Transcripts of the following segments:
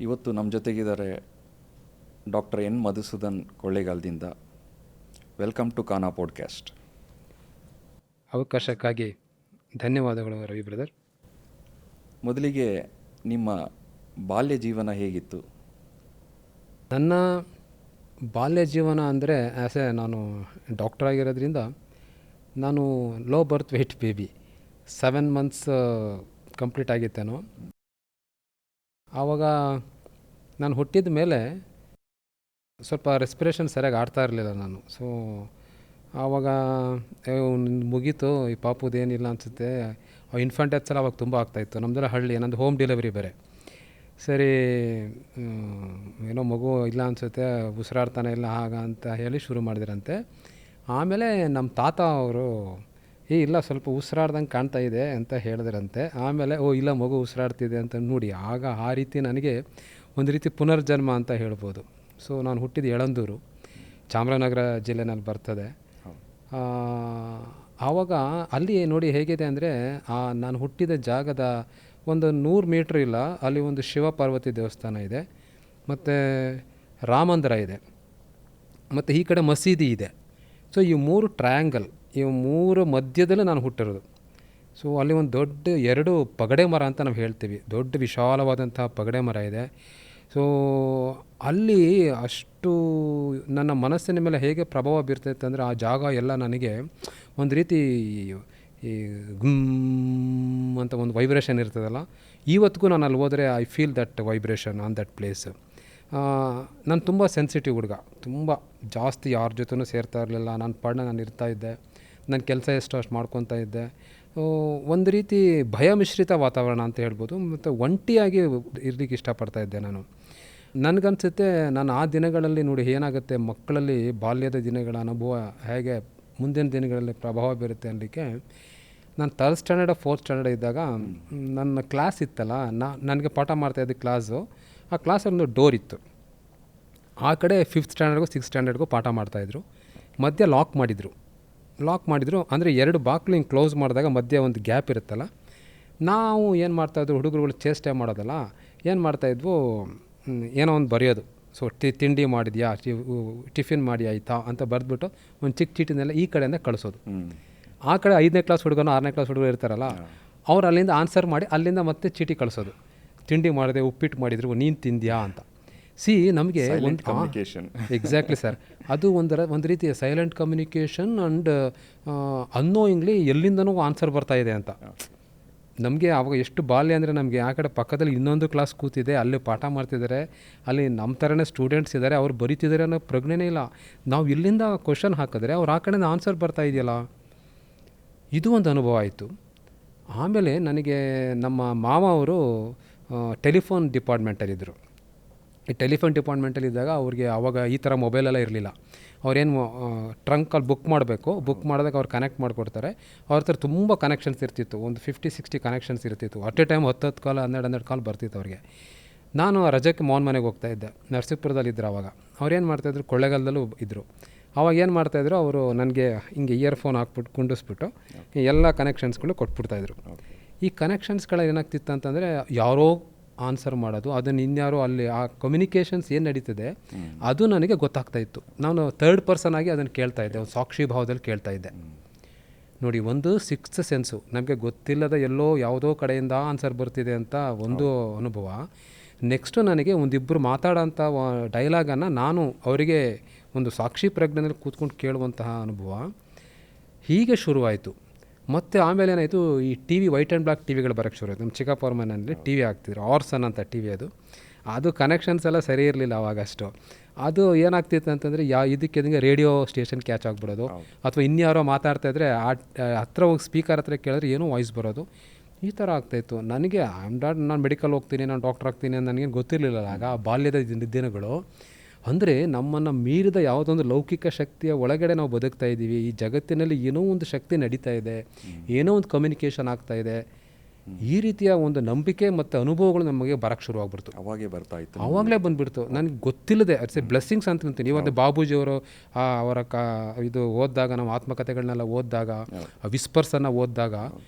ಇವತ್ತು ನಮ್ಮ ಜೊತೆಗಿದ್ದಾರೆ ಡಾಕ್ಟರ್ ಎನ್ ಮಧುಸೂದನ್ ಕೊಳ್ಳೇಗಾಲದಿಂದ. Welcome to Kana podcast. ಅವಕಾಶಕ್ಕಾಗಿ ಧನ್ಯವಾದಗಳು ರವಿ ಬ್ರದರ್. ಮೊದಲಿಗೆ ನಿಮ್ಮ ಬಾಲ್ಯ ಜೀವನ ಹೇಗಿತ್ತು? ನನ್ನ ಬಾಲ್ಯ ಜೀವನ ಅಂದರೆ ನಾನು ಡಾಕ್ಟರ್ ಆಗಿರೋದ್ರಿಂದ ನಾನು low birth weight baby 7 months complete ಆಗಿತ್ತೇನೋ. ಆವಾಗ ನಾನು ಹುಟ್ಟಿದ ಮೇಲೆ ಸ್ವಲ್ಪ ರೆಸ್ಪಿರೇಷನ್ ಸರಿಯಾಗಿ ಆಡ್ತಾ ಇರಲಿಲ್ಲ ನಾನು. ಸೊ ಆವಾಗ ಮುಗೀತು ಈ ಪಾಪುದೇನಿಲ್ಲ ಅನಿಸುತ್ತೆ. ಇನ್ಫಂಟ್ ಡೆತ್ಸ್ ಎಲ್ಲ ಅವಾಗ ತುಂಬ ಆಗ್ತಾಯಿತ್ತು. ನಮ್ಮದೆಲ್ಲ ಹಳ್ಳಿ, ನಮ್ಮದು ಹೋಮ್ ಡೆಲಿವರಿ ಬೇರೆ. ಸರಿ ಏನೋ ಮಗು ಇಲ್ಲ ಅನಿಸುತ್ತೆ, ಉಸಿರಾಡ್ತಾನೆ ಇಲ್ಲ ಹಾಗ ಅಂತ ಹೇಳಿ ಶುರು ಮಾಡಿದ್ರಂತೆ. ಆಮೇಲೆ ನಮ್ಮ ತಾತ ಅವರು ಇಲ್ಲ ಸ್ವಲ್ಪ ಉಸಿರಾಡ್ದಂಗೆ ಕಾಣ್ತಾ ಇದೆ ಅಂತ ಹೇಳಿದ್ರಂತೆ. ಆಮೇಲೆ ಇಲ್ಲ ಮಗು ಉಸಿರಾಡ್ತಿದೆ ಅಂತ ನೋಡಿ ಆಗ ಆ ರೀತಿ ನನಗೆ ಒಂದು ರೀತಿ ಪುನರ್ಜನ್ಮ ಅಂತ ಹೇಳ್ಬೋದು. ಸೊ ನಾನು ಹುಟ್ಟಿದ ಯಳಂದೂರು, ಚಾಮರಾಜನಗರ ಜಿಲ್ಲೆನಲ್ಲಿ ಬರ್ತದೆ. ಆವಾಗ ಅಲ್ಲಿ ನೋಡಿ ಹೇಗಿದೆ ಅಂದರೆ ನಾನು ಹುಟ್ಟಿದ ಜಾಗದ ಒಂದು 100 ಮೀಟ್ರ್ ಇಲ್ಲ, ಅಲ್ಲಿ ಒಂದು ಶಿವ ಪಾರ್ವತಿ ದೇವಸ್ಥಾನ ಇದೆ, ಮತ್ತು ರಾಮಂದಿರ ಇದೆ, ಮತ್ತು ಈ ಕಡೆ ಮಸೀದಿ ಇದೆ. ಸೊ ಈ 3 ಟ್ರಯಾಂಗಲ್, ಈ 3 ಮಧ್ಯದಲ್ಲೇ ನಾನು ಹುಟ್ಟಿರೋದು. ಸೊ ಅಲ್ಲಿ ಒಂದು ದೊಡ್ಡ 2 ಪಗಡೆ ಮರ ಅಂತ ನಾವು ಹೇಳ್ತೀವಿ, ದೊಡ್ಡ ವಿಶಾಲವಾದಂಥ ಪಗಡೆ ಮರ ಇದೆ. ಸೊ ಅಲ್ಲಿ ಅಷ್ಟು ನನ್ನ ಮನಸ್ಸಿನ ಮೇಲೆ ಹೇಗೆ ಪ್ರಭಾವ ಬೀರ್ತೈತೆ ಅಂದರೆ ಆ ಜಾಗ ಎಲ್ಲ ನನಗೆ ಒಂದು ರೀತಿ ಈ ಗುಮ್ ಅಂತ ಒಂದು ವೈಬ್ರೇಷನ್ ಇರ್ತದಲ್ಲ, ಇವತ್ತಿಗೂ ನಾನು ಅಲ್ಲಿ ಹೋದರೆ I feel that vibration on that place. ನಾನು ತುಂಬ ಸೆನ್ಸಿಟಿವ್ ಹುಡುಗ, ತುಂಬ ಜಾಸ್ತಿ ಯಾರ ಜೊತೆನೂ ಸೇರ್ತಾ ಇರಲಿಲ್ಲ. ನಾನು ಪಾಡಿಗೆ ನಾನು ಇರ್ತಾಯಿದ್ದೆ, ನನ್ನ ಕೆಲಸ ಅಷ್ಟು ಮಾಡ್ಕೊತಾ ಇದ್ದೆ. ಒಂದು ರೀತಿ ಭಯ ಮಿಶ್ರಿತ ವಾತಾವರಣ ಅಂತ ಹೇಳ್ಬೋದು. ಮತ್ತು ಒಂಟಿಯಾಗಿ ಇರಲಿಕ್ಕೆ ಇಷ್ಟಪಡ್ತಾಯಿದ್ದೆ ನಾನು. ನನಗನ್ಸುತ್ತೆ ನಾನು ಆ ದಿನಗಳಲ್ಲಿ ನೋಡಿ ಏನಾಗುತ್ತೆ ಮಕ್ಕಳಲ್ಲಿ ಬಾಲ್ಯದ ದಿನಗಳ ಅನುಭವ ಹೇಗೆ ಮುಂದಿನ ದಿನಗಳಲ್ಲಿ ಪ್ರಭಾವ ಬೀರುತ್ತೆ ಅನ್ನಲಿಕ್ಕೆ, ನಾನು 3rd ಸ್ಟ್ಯಾಂಡರ್ಡ್ 4th ಸ್ಟ್ಯಾಂಡರ್ಡ್ ಇದ್ದಾಗ ನನ್ನ ಕ್ಲಾಸ್ ಇತ್ತಲ್ಲ, ನನಗೆ ಪಾಠ ಮಾಡ್ತಾಯಿದ್ದ ಕ್ಲಾಸು, ಆ ಕ್ಲಾಸಲ್ಲಿ ಒಂದು ಡೋರ್ ಇತ್ತು. ಆ ಕಡೆ 5th ಸ್ಟ್ಯಾಂಡರ್ಡ್ಗೂ 6th ಸ್ಟ್ಯಾಂಡರ್ಡ್ಗೂ ಪಾಠ ಮಾಡ್ತಾಯಿದ್ರು. ಮಧ್ಯೆ ಲಾಕ್ ಮಾಡಿದರು ಅಂದರೆ 2 ಬಾಕ್ಲು ಹಿಂಗೆ ಕ್ಲೋಸ್ ಮಾಡಿದಾಗ ಮಧ್ಯೆ ಒಂದು ಗ್ಯಾಪ್ ಇರುತ್ತಲ್ಲ. ನಾವು ಏನು ಮಾಡ್ತಾಯಿದ್ರು, ಹುಡುಗರುಗಳು ಚೇಷ್ಟೆ ಮಾಡೋದಲ್ಲ, ಏನು ಮಾಡ್ತಾಯಿದ್ವು, ಏನೋ ಒಂದು ಬರೆಯೋದು. ಸೊ ತಿಂಡಿ ಮಾಡಿದ್ಯಾ, ಟಿಫಿನ್ ಮಾಡಿ ಆಯಿತಾ ಅಂತ ಬರೆದ್ಬಿಟ್ಟು ಒಂದು ಚಿಕ್ಕ ಚೀಟಿನೆಲ್ಲ ಈ ಕಡೆಯಿಂದ ಕಳಿಸೋದು. ಆ ಕಡೆ 5ನೇ ಕ್ಲಾಸ್ ಹುಡುಗನೋ 6ನೇ ಕ್ಲಾಸ್ ಹುಡುಗರು ಇರ್ತಾರಲ್ಲ, ಅವ್ರು ಅಲ್ಲಿಂದ ಆನ್ಸರ್ ಮಾಡಿ ಅಲ್ಲಿಂದ ಮತ್ತೆ ಚೀಟಿ ಕಳಿಸೋದು. ತಿಂಡಿ ಮಾಡಿದೆ, ಉಪ್ಪಿಟ್ಟು ಮಾಡಿದ್ರು, ನೀನು ತಿಂದ್ಯಾ ಅಂತ. ನಮಗೆ ಒಂದು ಕಮ್ಯುನಿಕೇಷನ್. ಎಕ್ಸಾಕ್ಟ್ಲಿ ಸರ್, ಅದು ಒಂದು ರೀತಿಯ ಸೈಲೆಂಟ್ ಕಮ್ಯುನಿಕೇಷನ್ ಆ್ಯಂಡ್ ಅನ್ನೋಯಿಂಗ್ಲಿ ಎಲ್ಲಿಂದನೂ ಆನ್ಸರ್ ಬರ್ತಾಯಿದೆ ಅಂತ. ನಮಗೆ ಆವಾಗ ಎಷ್ಟು ಬಾಲ್ಯ ಅಂದರೆ, ನಮಗೆ ಆ ಕಡೆ ಪಕ್ಕದಲ್ಲಿ ಇನ್ನೊಂದು ಕ್ಲಾಸ್ ಕೂತಿದೆ, ಅಲ್ಲಿ ಪಾಠ ಮಾಡ್ತಿದ್ದಾರೆ, ಅಲ್ಲಿ ನಮ್ಮ ಥರನೇ ಸ್ಟೂಡೆಂಟ್ಸ್ ಇದ್ದಾರೆ, ಅವ್ರು ಬರೀತಿದ್ದಾರೆ ಅನ್ನೋ ಪ್ರಜ್ಞೆನೇ ಇಲ್ಲ. ನಾವು ಇಲ್ಲಿಂದ ಕ್ವಶನ್ ಹಾಕಿದ್ರೆ ಅವ್ರು ಆ ಕಡೆಯಿಂದ ಆನ್ಸರ್ ಬರ್ತಾ ಇದೆಯಲ್ಲ, ಇದು ಒಂದು ಅನುಭವ ಆಯಿತು. ಆಮೇಲೆ ನನಗೆ ನಮ್ಮ ಮಾವ ಅವರು ಟೆಲಿಫೋನ್ ಡಿಪಾರ್ಟ್ಮೆಂಟಲ್ಲಿದ್ದರು. ಈ ಟೆಲಿಫೋನ್ ಡಿಪಾರ್ಟ್ಮೆಂಟಲ್ಲಿದ್ದಾಗ ಅವ್ರಿಗೆ ಆವಾಗ ಈ ಥರ ಮೊಬೈಲೆಲ್ಲ ಇರಲಿಲ್ಲ. ಅವ್ರೇನು ಟ್ರಂಕಲ್ಲಿ ಬುಕ್ ಮಾಡಬೇಕು, ಬುಕ್ ಮಾಡಿದಾಗ ಅವ್ರು ಕನೆಕ್ಟ್ ಮಾಡಿಕೊಡ್ತಾರೆ. ಅವ್ರ ಹತ್ರ ತುಂಬ ಕನೆಕ್ಷನ್ಸ್ ಇರ್ತಿತ್ತು, ಒಂದು 50-60 ಕನೆಕ್ಷನ್ಸ್ ಇರ್ತಿತ್ತು. ಅಟ್ ಎ ಟೈಮ್ 10 ಕಾಲ್ 12 ಕಾಲ್ ಬರ್ತಿತ್ತು ಅವ್ರಿಗೆ. ನಾನು ರಜಕ್ಕೆ ಮೋಹನ್ ಮನೆಗೆ ಹೋಗ್ತಾಯಿದ್ದೆ, ನರಸೀಪುರದಲ್ಲಿದ್ದರು ಆವಾಗ. ಅವ್ರೇನು ಮಾಡ್ತಾಯಿದ್ರು, ಕೊಳ್ಳೇಗಾಲದಲ್ಲೂ ಇದ್ದರು. ಆವಾಗ ಏನು ಮಾಡ್ತಾಯಿದ್ರು, ಅವರು ನನಗೆ ಹಿಂಗೆ ಇಯರ್ಫೋನ್ ಹಾಕ್ಬಿಟ್ಟು ಕುಂಡಿಸ್ಬಿಟ್ಟು ಎಲ್ಲ ಕನೆಕ್ಷನ್ಸ್ಗಳು ಕೊಟ್ಬಿಡ್ತಾಯಿದ್ರು. ಈ ಕನೆಕ್ಷನ್ಸ್ಗಳು ಏನಾಗ್ತಿತ್ತು ಅಂತಂದರೆ, ಯಾರೋ ಆನ್ಸರ್ ಮಾಡೋದು, ಅದನ್ನು ಇನ್ಯಾರೋ ಅಲ್ಲಿ ಆ ಕಮ್ಯುನಿಕೇಷನ್ಸ್ ಏನು ನಡೀತದೆ ಅದು ನನಗೆ ಗೊತ್ತಾಗ್ತಾಯಿತ್ತು. ನಾನು 3rd ಪರ್ಸನ್ ಆಗಿ ಅದನ್ನು ಕೇಳ್ತಾಯಿದ್ದೆ, ಒಂದು ಸಾಕ್ಷಿ ಭಾವದಲ್ಲಿ ಕೇಳ್ತಾಯಿದ್ದೆ. ನೋಡಿ, ಒಂದು 6th ಸೆನ್ಸು, ನಮಗೆ ಗೊತ್ತಿಲ್ಲದ ಎಲ್ಲೋ ಯಾವುದೋ ಕಡೆಯಿಂದ ಆನ್ಸರ್ ಬರ್ತಿದೆ ಅಂತ ಒಂದು ಅನುಭವ. ನೆಕ್ಸ್ಟು ನನಗೆ ಒಂದಿಬ್ಬರು ಮಾತಾಡೋಂಥ ಡೈಲಾಗನ್ನು ನಾನು ಅವರಿಗೆ ಒಂದು ಸಾಕ್ಷಿ ಪ್ರಜ್ಞೆಯಲ್ಲಿ ಕೂತ್ಕೊಂಡು ಕೇಳುವಂತಹ ಅನುಭವ. ಹೀಗೆ ಶುರುವಾಯಿತು. ಮತ್ತು ಆಮೇಲೆ ಏನಾಯಿತು, ಈ T V white and black T ವಿಗಳು ಬರೋಕ್ಕೆ ಶುರು ಆಯಿತು. ನಮ್ಮ ಚಿಕ್ಕಪ್ಪವ್ರ ಮನೆಯಲ್ಲಿ ಟಿ ವಿ ಹಾಕ್ತಿದ್ರು, ಆರ್ಸನ್ ಅಂತ ಟಿ ವಿ. ಅದು ಕನೆಕ್ಷನ್ಸ್ ಎಲ್ಲ ಸರಿ ಇರಲಿಲ್ಲ ಅವಾಗಷ್ಟು. ಅದು ಏನಾಗ್ತಿತ್ತು ಅಂತಂದರೆ, ಇದಕ್ಕೆ ರೇಡಿಯೋ ಸ್ಟೇಷನ್ ಕ್ಯಾಚ್ ಆಗಿಬಿಡೋದು, ಅಥವಾ ಇನ್ಯಾರೋ ಮಾತಾಡ್ತಾಯಿದ್ರೆ ಹತ್ರ ಹೋಗಿ ಸ್ಪೀಕರ್ ಹತ್ರ ಕೇಳಿದ್ರೆ ಏನೋ ವಾಯ್ಸ್ ಬರೋದು, ಈ ಥರ ಆಗ್ತಾಯಿತ್ತು. ನನಗೆ ನಾನು ಮೆಡಿಕಲ್ ಹೋಗ್ತೀನಿ, ನಾನು ಡಾಕ್ಟರ್ ಆಗ್ತೀನಿ ಅಂತ ನನಗೇನು ಗೊತ್ತಿರಲಿಲ್ಲ ಆಗ. ಬಾಲ್ಯದ ದಿನಗಳು ಅಂದರೆ ನಮ್ಮನ್ನು ಮೀರಿದ ಯಾವುದೊಂದು ಲೌಕಿಕ ಶಕ್ತಿಯ ಒಳಗಡೆ ನಾವು ಬದುಕ್ತಾ ಇದ್ದೀವಿ. ಈ ಜಗತ್ತಿನಲ್ಲಿ ಏನೋ ಒಂದು ಶಕ್ತಿ ನಡೀತಾ ಇದೆ, ಏನೋ ಒಂದು ಕಮ್ಯುನಿಕೇಷನ್ ಆಗ್ತಾಯಿದೆ. ಈ ರೀತಿಯ ಒಂದು ನಂಬಿಕೆ ಮತ್ತು ಅನುಭವಗಳು ನಮಗೆ ಬರೋಕ್ಕೆ ಶುರುವಾಗ್ಬಿಡ್ತು. ಆವಾಗಲೇ ಬಂದುಬಿಡ್ತು, ನನಗೆ ಗೊತ್ತಿಲ್ಲದೆ. ಅಟ್ಸ್ ಎ ಬ್ಲೆಸ್ಸಿಂಗ್ಸ್ ಅಂತ ಅಂತೀನಿ. ಇವತ್ತು ಬಾಬೂಜಿಯವರು ಅವರ ಇದು ಓದಿದಾಗ, ನಾವು ಆತ್ಮಕಥೆಗಳನ್ನೆಲ್ಲ ಓದಿದಾಗ, ವಿಸ್ಪರ್ಸನ್ನು ಓದಿದಾಗ,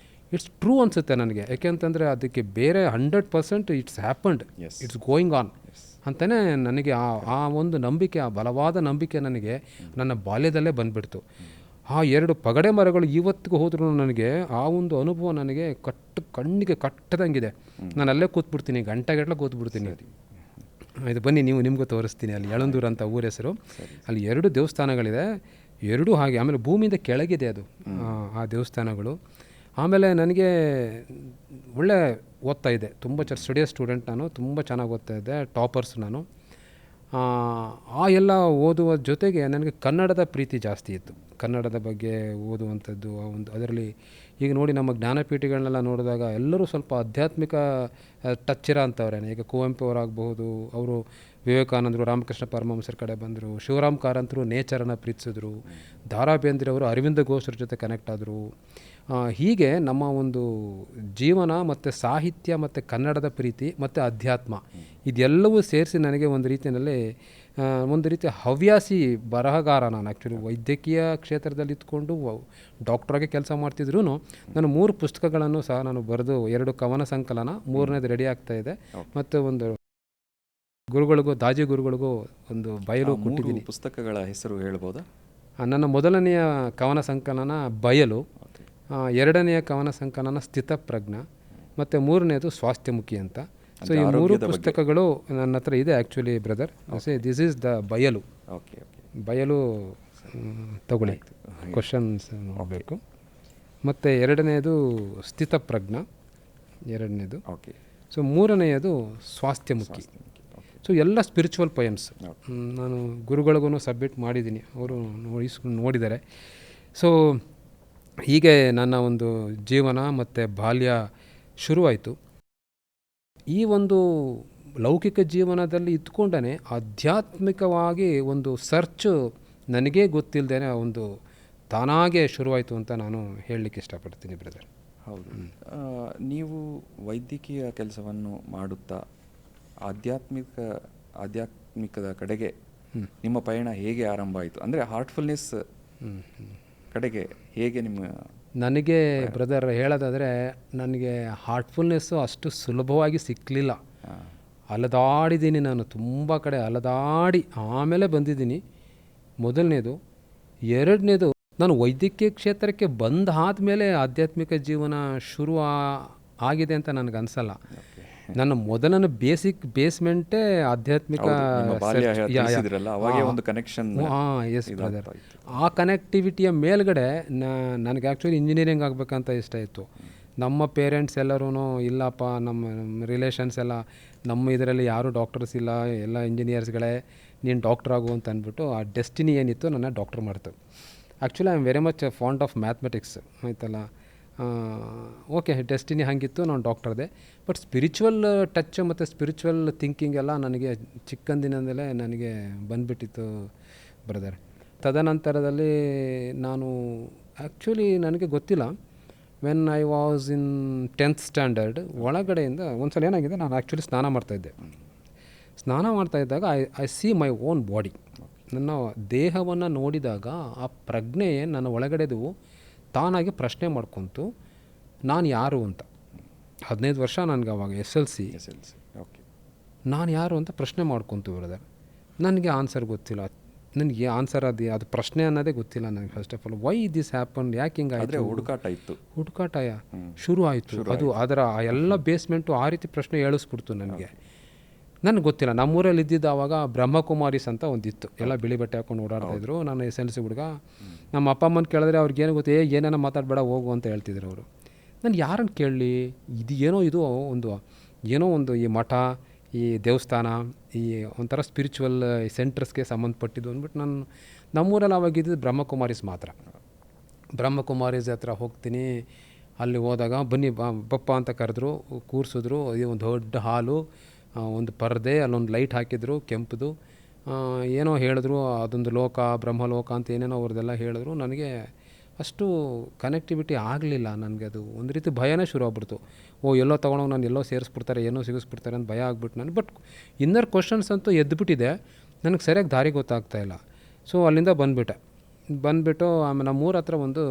ಇಟ್ಸ್ ಟ್ರೂ ಅನಿಸುತ್ತೆ ನನಗೆ. ಯಾಕೆಂತಂದರೆ ಅದಕ್ಕೆ ಬೇರೆ 100% it's happened, Yes. It's going on ಅಂತಲೇ ನನಗೆ ಆ ಒಂದು ನಂಬಿಕೆ, ಆ ಬಲವಾದ ನಂಬಿಕೆ ನನಗೆ ನನ್ನ ಬಾಲ್ಯದಲ್ಲೇ ಬಂದುಬಿಡ್ತು. ಆ 2 ಪಗಡೆ ಮರಗಳು ಇವತ್ತಿಗೂ ಹೋದ್ರೂ ನನಗೆ ಆ ಒಂದು ಅನುಭವ ನನಗೆ ಕಣ್ಣಿಗೆ ಕಟ್ಟದಂಗಿದೆ. ನಾನು ಅಲ್ಲೇ ಕೂತ್ಬಿಡ್ತೀನಿ, ಗಂಟೆಗಟ್ಟಲೆ ಕೂತ್ಬಿಡ್ತೀನಿ. ಇದು ಬನ್ನಿ ನಿಮಗೂ ತೋರಿಸ್ತೀನಿ. ಅಲ್ಲಿ ಯಳಂದೂರು ಅಂತ ಊರ ಹೆಸರು. ಅಲ್ಲಿ 2 ದೇವಸ್ಥಾನಗಳಿದೆ, 2 ಹಾಗೆ. ಆಮೇಲೆ ಭೂಮಿಯಿಂದ ಕೆಳಗಿದೆ ಅದು ಆ ದೇವಸ್ಥಾನಗಳು. ಆಮೇಲೆ ನನಗೆ ಒಳ್ಳೆ ಓದ್ತಾ ಇದ್ದೆ, ತುಂಬ ಸ್ಟಡಿಯಸ್ ಸ್ಟೂಡೆಂಟ್ ನಾನು, ತುಂಬ ಚೆನ್ನಾಗಿ ಓದ್ತಾ ಇದ್ದೆ, ಟಾಪರ್ಸ್ ನಾನು. ಆ ಎಲ್ಲ ಓದುವ ಜೊತೆಗೆ ನನಗೆ ಕನ್ನಡದ ಪ್ರೀತಿ ಜಾಸ್ತಿ ಇತ್ತು. ಕನ್ನಡದ ಬಗ್ಗೆ ಓದುವಂಥದ್ದು ಅದರಲ್ಲಿ ಈಗ ನೋಡಿ ನಮ್ಮ ಜ್ಞಾನಪೀಠಗಳನ್ನೆಲ್ಲ ನೋಡಿದಾಗ ಎಲ್ಲರೂ ಸ್ವಲ್ಪ ಆಧ್ಯಾತ್ಮಿಕ ಟಚ್ ಇರೋ ಅಂಥವ್ರೆ. ಈಗ ಕುವೆಂಪು ಅವರಾಗಬಹುದು, ಅವರು ವಿವೇಕಾನಂದರು, ರಾಮಕೃಷ್ಣ ಪರಮಹಂಸರ ಕಡೆ ಬಂದರು, ಶಿವರಾಮ್ ಕಾರಂತರು ನೇಚರನ್ನು ಪ್ರೀತಿಸಿದ್ರು, ದ ರಾ ಬೇಂದ್ರೆ ಅವರು ಅರವಿಂದ ಘೋಷರ ಜೊತೆ ಕನೆಕ್ಟ್ ಆದರು. ಹೀಗೆ ನಮ್ಮ ಒಂದು ಜೀವನ ಮತ್ತು ಸಾಹಿತ್ಯ ಮತ್ತು ಕನ್ನಡದ ಪ್ರೀತಿ ಮತ್ತು ಅಧ್ಯಾತ್ಮ ಇದೆಲ್ಲವೂ ಸೇರಿಸಿ ನನಗೆ ಒಂದು ರೀತಿಯ ಹವ್ಯಾಸಿ ಬರಹಗಾರ ನಾನು. ಆ್ಯಕ್ಚುಲಿ ವೈದ್ಯಕೀಯ ಕ್ಷೇತ್ರದಲ್ಲಿ ಇದ್ಕೊಂಡು ಡಾಕ್ಟ್ರಾಗಿ ಕೆಲಸ ಮಾಡ್ತಿದ್ರು ನಾನು 3 ಪುಸ್ತಕಗಳನ್ನು ಸಹ ನಾನು ಬರೆದು, 2 ಕವನ ಸಂಕಲನ, 3ನೇದು ರೆಡಿ ಆಗ್ತಾ ಇದೆ, ಮತ್ತು ಒಂದು ದಾಜಿ ಗುರುಗಳಿಗೂ ಒಂದು ಬಯಲು ಕೊಟ್ಟಿದ್ದೀನಿ. ಪುಸ್ತಕಗಳ ಹೆಸರು ಹೇಳ್ಬೋದಾ? ನನ್ನ ಮೊದಲನೆಯ ಕವನ ಸಂಕಲನ ಬಯಲು, 2ನೆಯ ಕವನ ಸಂಕಲನ ಸ್ಥಿತಪ್ರಜ್ಞ, ಮತ್ತು 3ನೇದು ಸ್ವಾಸ್ಥ್ಯಮುಖಿ ಅಂತ. ಸೊ ಈ 3 ಪುಸ್ತಕಗಳು ನನ್ನ ಹತ್ರ ಇದೆ actually brother. This is the ಬಯಲು. ಬಯಲು ತಗೊಳ್ಳಿ, ಕ್ವಶನ್ಸ್ ನೋಡಬೇಕು. ಮತ್ತು 2ನೇದು ಸ್ಥಿತಪ್ರಜ್ಞ, 2ನೇದು. ಸೊ 3ನೇದು ಸ್ವಾಸ್ಥ್ಯಮುಖಿ. ಸೊ ಎಲ್ಲ ಸ್ಪಿರಿಚುವಲ್ ಪೊಯಮ್ಸ್ ನಾನು ಗುರುಗಳಿಗೂ ಸಬ್ಮಿಟ್ ಮಾಡಿದ್ದೀನಿ, ಅವರು ನೋಡಿದ್ದಾರೆ. ಸೊ ಹೀಗೆ ನನ್ನ ಒಂದು ಜೀವನ ಮತ್ತು ಬಾಲ್ಯ ಶುರುವಾಯಿತು. ಈ ಒಂದು ಲೌಕಿಕ ಜೀವನದಲ್ಲಿ ಇದ್ಕೊಂಡೇ ಆಧ್ಯಾತ್ಮಿಕವಾಗಿ ಒಂದು ಸರ್ಚು ನನಗೇ ಗೊತ್ತಿಲ್ಲದೇ ಒಂದು ತಾನಾಗೆ ಶುರುವಾಯಿತು ಅಂತ ನಾನು ಹೇಳಲಿಕ್ಕೆ ಇಷ್ಟಪಡ್ತೀನಿ ಬ್ರದರ್. ಹೌದು. ನೀವು ವೈದ್ಯಕೀಯ ಕೆಲಸವನ್ನು ಮಾಡುತ್ತಾ ಆಧ್ಯಾತ್ಮಿಕದ ಕಡೆಗೆ ನಿಮ್ಮ ಪಯಣ ಹೇಗೆ ಆರಂಭ ಆಯಿತು? ಅಂದರೆ ಹಾರ್ಟ್ಫುಲ್ನೆಸ್ ಕಡೆಗೆ ಹೇಗೆ ನನಗೆ ಬ್ರದರ್ ಹೇಳೋದಾದರೆ, ನನಗೆ ಹಾರ್ಟ್ಫುಲ್ನೆಸ್ಸು ಅಷ್ಟು ಸುಲಭವಾಗಿ ಸಿಕ್ಕಲಿಲ್ಲ. ಅಲದಾಡಿದ್ದೀನಿ ನಾನು, ತುಂಬ ಕಡೆ ಅಲದಾಡಿ ಆಮೇಲೆ ಬಂದಿದ್ದೀನಿ. ಮೊದಲನೇದು. 2ನೇದು, ನಾನು ವೈದ್ಯಕೀಯ ಕ್ಷೇತ್ರಕ್ಕೆ ಬಂದಾದಮೇಲೆ ಆಧ್ಯಾತ್ಮಿಕ ಜೀವನ ಶುರು ಆಗಿದೆ ಅಂತ ನನಗೆ ಅನಿಸಲ್ಲ. ನನ್ನ ಮೊದಲನ ಬೇಸ್ಮೆಂಟೇ ಆಧ್ಯಾತ್ಮಿಕ. S brother. ಆ ಕನೆಕ್ಟಿವಿಟಿಯ ಮೇಲ್ಗಡೆ ನನಗೆ ಆ್ಯಕ್ಚುಲಿ ಇಂಜಿನಿಯರಿಂಗ್ ಆಗಬೇಕಂತ ಇಷ್ಟ ಇತ್ತು. ನಮ್ಮ ಪೇರೆಂಟ್ಸ್ ಎಲ್ಲರೂ ಇಲ್ಲಪ್ಪ, ನಮ್ಮ ರಿಲೇಷನ್ಸ್ ಎಲ್ಲ ನಮ್ಮ ಇದರಲ್ಲಿ ಯಾರೂ ಡಾಕ್ಟರ್ಸ್ ಇಲ್ಲ, ಎಲ್ಲ ಇಂಜಿನಿಯರ್ಸ್ಗಳೇ, ನೀನು ಡಾಕ್ಟರ್ ಆಗು ಅಂತ ಅಂದ್ಬಿಟ್ಟು ಆ ಡೆಸ್ಟಿನಿ ಏನಿತ್ತು ನನ್ನ ಡಾಕ್ಟರ್ ಮಾಡ್ತು. Actually I am very much fond of mathematics, ಆಯ್ತಲ್ಲ. ಓಕೆ, ಡೆಸ್ಟಿನಿ ಹಾಗಿತ್ತು, ನಾನು ಡಾಕ್ಟರ್ದೆ. ಬಟ್ ಸ್ಪಿರಿಚುವಲ್ ಟಚ್ ಮತ್ತು ಸ್ಪಿರಿಚುವಲ್ ಥಿಂಕಿಂಗ್ ಎಲ್ಲ ನನಗೆ ಚಿಕ್ಕಂದಿನಿಂದಲೇ ನನಗೆ ಬಂದುಬಿಟ್ಟಿತ್ತು ಬ್ರದರ್. ತದನಂತರದಲ್ಲಿ ನಾನು ಆ್ಯಕ್ಚುಲಿ ನನಗೆ ಗೊತ್ತಿಲ್ಲ, when I was in 10th standard ಒಳಗಡೆಯಿಂದ ಒಂದು ಸಲ ಏನಾಗಿದೆ, ನಾನು ಆ್ಯಕ್ಚುಲಿ ಸ್ನಾನ ಮಾಡ್ತಾಯಿದ್ದಾಗ I see my own body. ನನ್ನ ದೇಹವನ್ನು ನೋಡಿದಾಗ ಆ ಪ್ರಜ್ಞೆ ನನ್ನ ಒಳಗಡೆದು ತಾನಾಗಿ ಪ್ರಶ್ನೆ ಮಾಡ್ಕೊತು, ನಾನು ಯಾರು ಅಂತ. 15 ವರ್ಷ ನನಗೆ ಅವಾಗ SLC. ನಾನು ಯಾರು ಅಂತ ಪ್ರಶ್ನೆ ಮಾಡ್ಕೊತು ಬ್ರದರ್. ನನಗೆ ಆನ್ಸರ್ ಗೊತ್ತಿಲ್ಲ, ನನಗೆ ಆನ್ಸರ್ ಅದು ಪ್ರಶ್ನೆ ಅನ್ನೋದೇ ಗೊತ್ತಿಲ್ಲ ನನಗೆ. First of all why this happen, ಯಾಕೆ ಹಿಂಗಾಯಿತು, ಹುಡುಕಾಟ ಶುರು ಆಯಿತು. ಅದರ ಎಲ್ಲ ಬೇಸ್ಮೆಂಟು ಆ ರೀತಿ ಪ್ರಶ್ನೆ ಹೇಳಿಸ್ಬಿಡ್ತು ನನಗೆ. ನನಗೆ ಗೊತ್ತಿಲ್ಲ. ನಮ್ಮೂರಲ್ಲಿ ಇದ್ದಿದ್ದು ಆವಾಗ ಬ್ರಹ್ಮಕುಮಾರೀಸ್ ಅಂತ ಒಂದಿತ್ತು, ಎಲ್ಲ ಬಿಳಿ ಬಟ್ಟೆ ಹಾಕೊಂಡು ಓಡಾಡ್ತಾಯಿದ್ರು. ನಾನು SLC ಹುಡುಗ. ನಮ್ಮ ಅಪ್ಪ ಅಮ್ಮನ ಕೇಳಿದ್ರೆ ಅವ್ರಿಗೇನು ಗೊತ್ತು, ಏನೇನೋ ಮಾತಾಡಬೇಡ ಹೋಗು ಅಂತ ಹೇಳ್ತಿದ್ರು ಅವರು. ನಾನು ಯಾರನ್ನು ಕೇಳಲಿ, ಏನೋ ಒಂದು ಈ ಮಠ, ಈ ದೇವಸ್ಥಾನ, ಈ ಒಂಥರ ಸ್ಪಿರಿಚುವಲ್ ಸೆಂಟರ್ಸ್ಗೆ ಸಂಬಂಧಪಟ್ಟಿದ್ದು ಅಂದ್ಬಿಟ್ಟು ನಾನು ನಮ್ಮೂರಲ್ಲಿ ಆವಾಗಿದ್ದು ಬ್ರಹ್ಮಕುಮಾರೀಸ್ ಮಾತ್ರ. ಬ್ರಹ್ಮಕುಮಾರೀಸ್ ಹತ್ರ ಹೋಗ್ತೀನಿ. ಅಲ್ಲಿ ಹೋದಾಗ ಬನ್ನಿ ಬಪ್ಪ ಅಂತ ಕರೆದ್ರು, ಕೂರಿಸಿದ್ರು. ಒಂದು ದೊಡ್ಡ ಹಾಲು, ಒಂದು ಪರದೆ, ಅಲ್ಲೊಂದು ಲೈಟ್ ಹಾಕಿದ್ರು ಕೆಂಪುದು. ಏನೋ ಹೇಳಿದ್ರು, ಅದೊಂದು ಲೋಕ, ಬ್ರಹ್ಮಲೋಕ ಅಂತ ಏನೇನೋ ಅವ್ರದ್ದೆಲ್ಲ ಹೇಳಿದ್ರು. ನನಗೆ ಅಷ್ಟು ಕನೆಕ್ಟಿವಿಟಿ ಆಗಲಿಲ್ಲ. ನನಗೆ ಅದು ಒಂದು ರೀತಿ ಭಯನೇ ಶುರು ಆಗ್ಬಿಡ್ತು. ಎಲ್ಲೋ ತೊಗೊಂಡೋಗಿ ನಾನು ಎಲ್ಲೋ ಸೇರಿಸ್ಬಿಡ್ತಾರೆ, ಏನೋ ಸಿಗಿಸ್ಬಿಡ್ತಾರೆ ಅಂತ ಭಯ ಆಗ್ಬಿಟ್ಟು ನನಗೆ. ಬಟ್ ಇನ್ನರ್ ಕ್ವಶನ್ಸ್ ಅಂತೂ ಎದ್ದುಬಿಟ್ಟಿದೆ, ನನಗೆ ಸರಿಯಾಗಿ ದಾರಿ ಗೊತ್ತಾಗ್ತಾಯಿಲ್ಲ. ಸೊ ಅಲ್ಲಿಂದ ಬಂದುಬಿಟ್ಟು ಆಮೇಲೆ ನಮ್ಮೂರ ಹತ್ರ ಒಂದು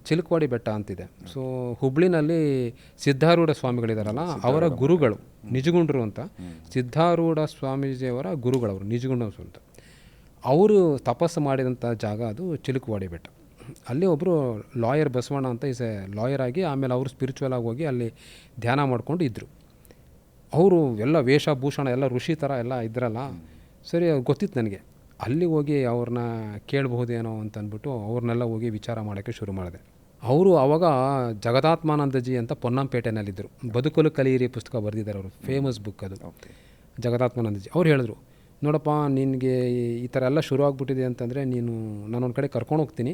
ಚಿಲುಕವಾಡಿ ಬೆಟ್ಟ ಅಂತಿದೆ. ಸೊ ಹುಬ್ಳಿನಲ್ಲಿ ಸಿದ್ಧಾರೂಢ ಸ್ವಾಮಿಗಳಿದಾರಲ್ಲ, ಅವರ ಗುರುಗಳು ನಿಜಗುಂಡ್ರು ಅಂತ, ಸಿದ್ಧಾರೂಢ ಸ್ವಾಮೀಜಿಯವರ ಗುರುಗಳವರು ನಿಜಗುಂಡರು ಅಂತ. ಅವರು ತಪಸ್ಸು ಮಾಡಿದಂಥ ಜಾಗ ಅದು ಚಿಲುಕವಾಡಿ ಬೆಟ್ಟ. ಅಲ್ಲಿ ಒಬ್ಬರು ಲಾಯರ್ ಬಸವಣ್ಣ ಅಂತ ಈಸ್ ಎ ಲಾಯರ್ ಆಗಿ, ಆಮೇಲೆ ಅವರು ಸ್ಪಿರಿಚುವಲ್ ಆಗಿ ಹೋಗಿ ಅಲ್ಲಿ ಧ್ಯಾನ ಮಾಡ್ಕೊಂಡು ಇದ್ದರು. ಅವರು ಎಲ್ಲ ವೇಷಭೂಷಣ ಎಲ್ಲ ಋಷಿ ಥರ ಎಲ್ಲ ಇದ್ರಲ್ಲ. ಸರಿ, ಗೊತ್ತಿತ್ತು ನನಗೆ. ಅಲ್ಲಿ ಹೋಗಿ ಅವ್ರನ್ನ ಕೇಳಬಹುದೇನೋ ಅಂತ ಅಂದ್ಬಿಟ್ಟು ಅವ್ರನ್ನೆಲ್ಲ ಹೋಗಿ ವಿಚಾರ ಮಾಡೋಕ್ಕೆ ಶುರು ಮಾಡಿದೆ. ಅವರು ಆವಾಗ ಜಗದಾತ್ಮಾನಂದಜಿ ಅಂತ ಪೊನ್ನಂಪೇಟೆನಲ್ಲಿದ್ದರು. ಬದುಕಲು ಕಲಿಯಿರಿ ಪುಸ್ತಕ ಬರೆದಿದ್ದಾರೆ ಅವರು, ಫೇಮಸ್ ಬುಕ್ ಅದು, ಜಗದಾತ್ಮಾನಂದಜಿ. ಅವ್ರು ಹೇಳಿದ್ರು, ನೋಡಪ್ಪ ನಿನಗೆ ಈ ಥರ ಎಲ್ಲ ಶುರು ಆಗ್ಬಿಟ್ಟಿದೆ ಅಂತಂದರೆ ನೀನು ನಾನೊಂದು ಕಡೆ ಕರ್ಕೊಂಡು ಹೋಗ್ತೀನಿ,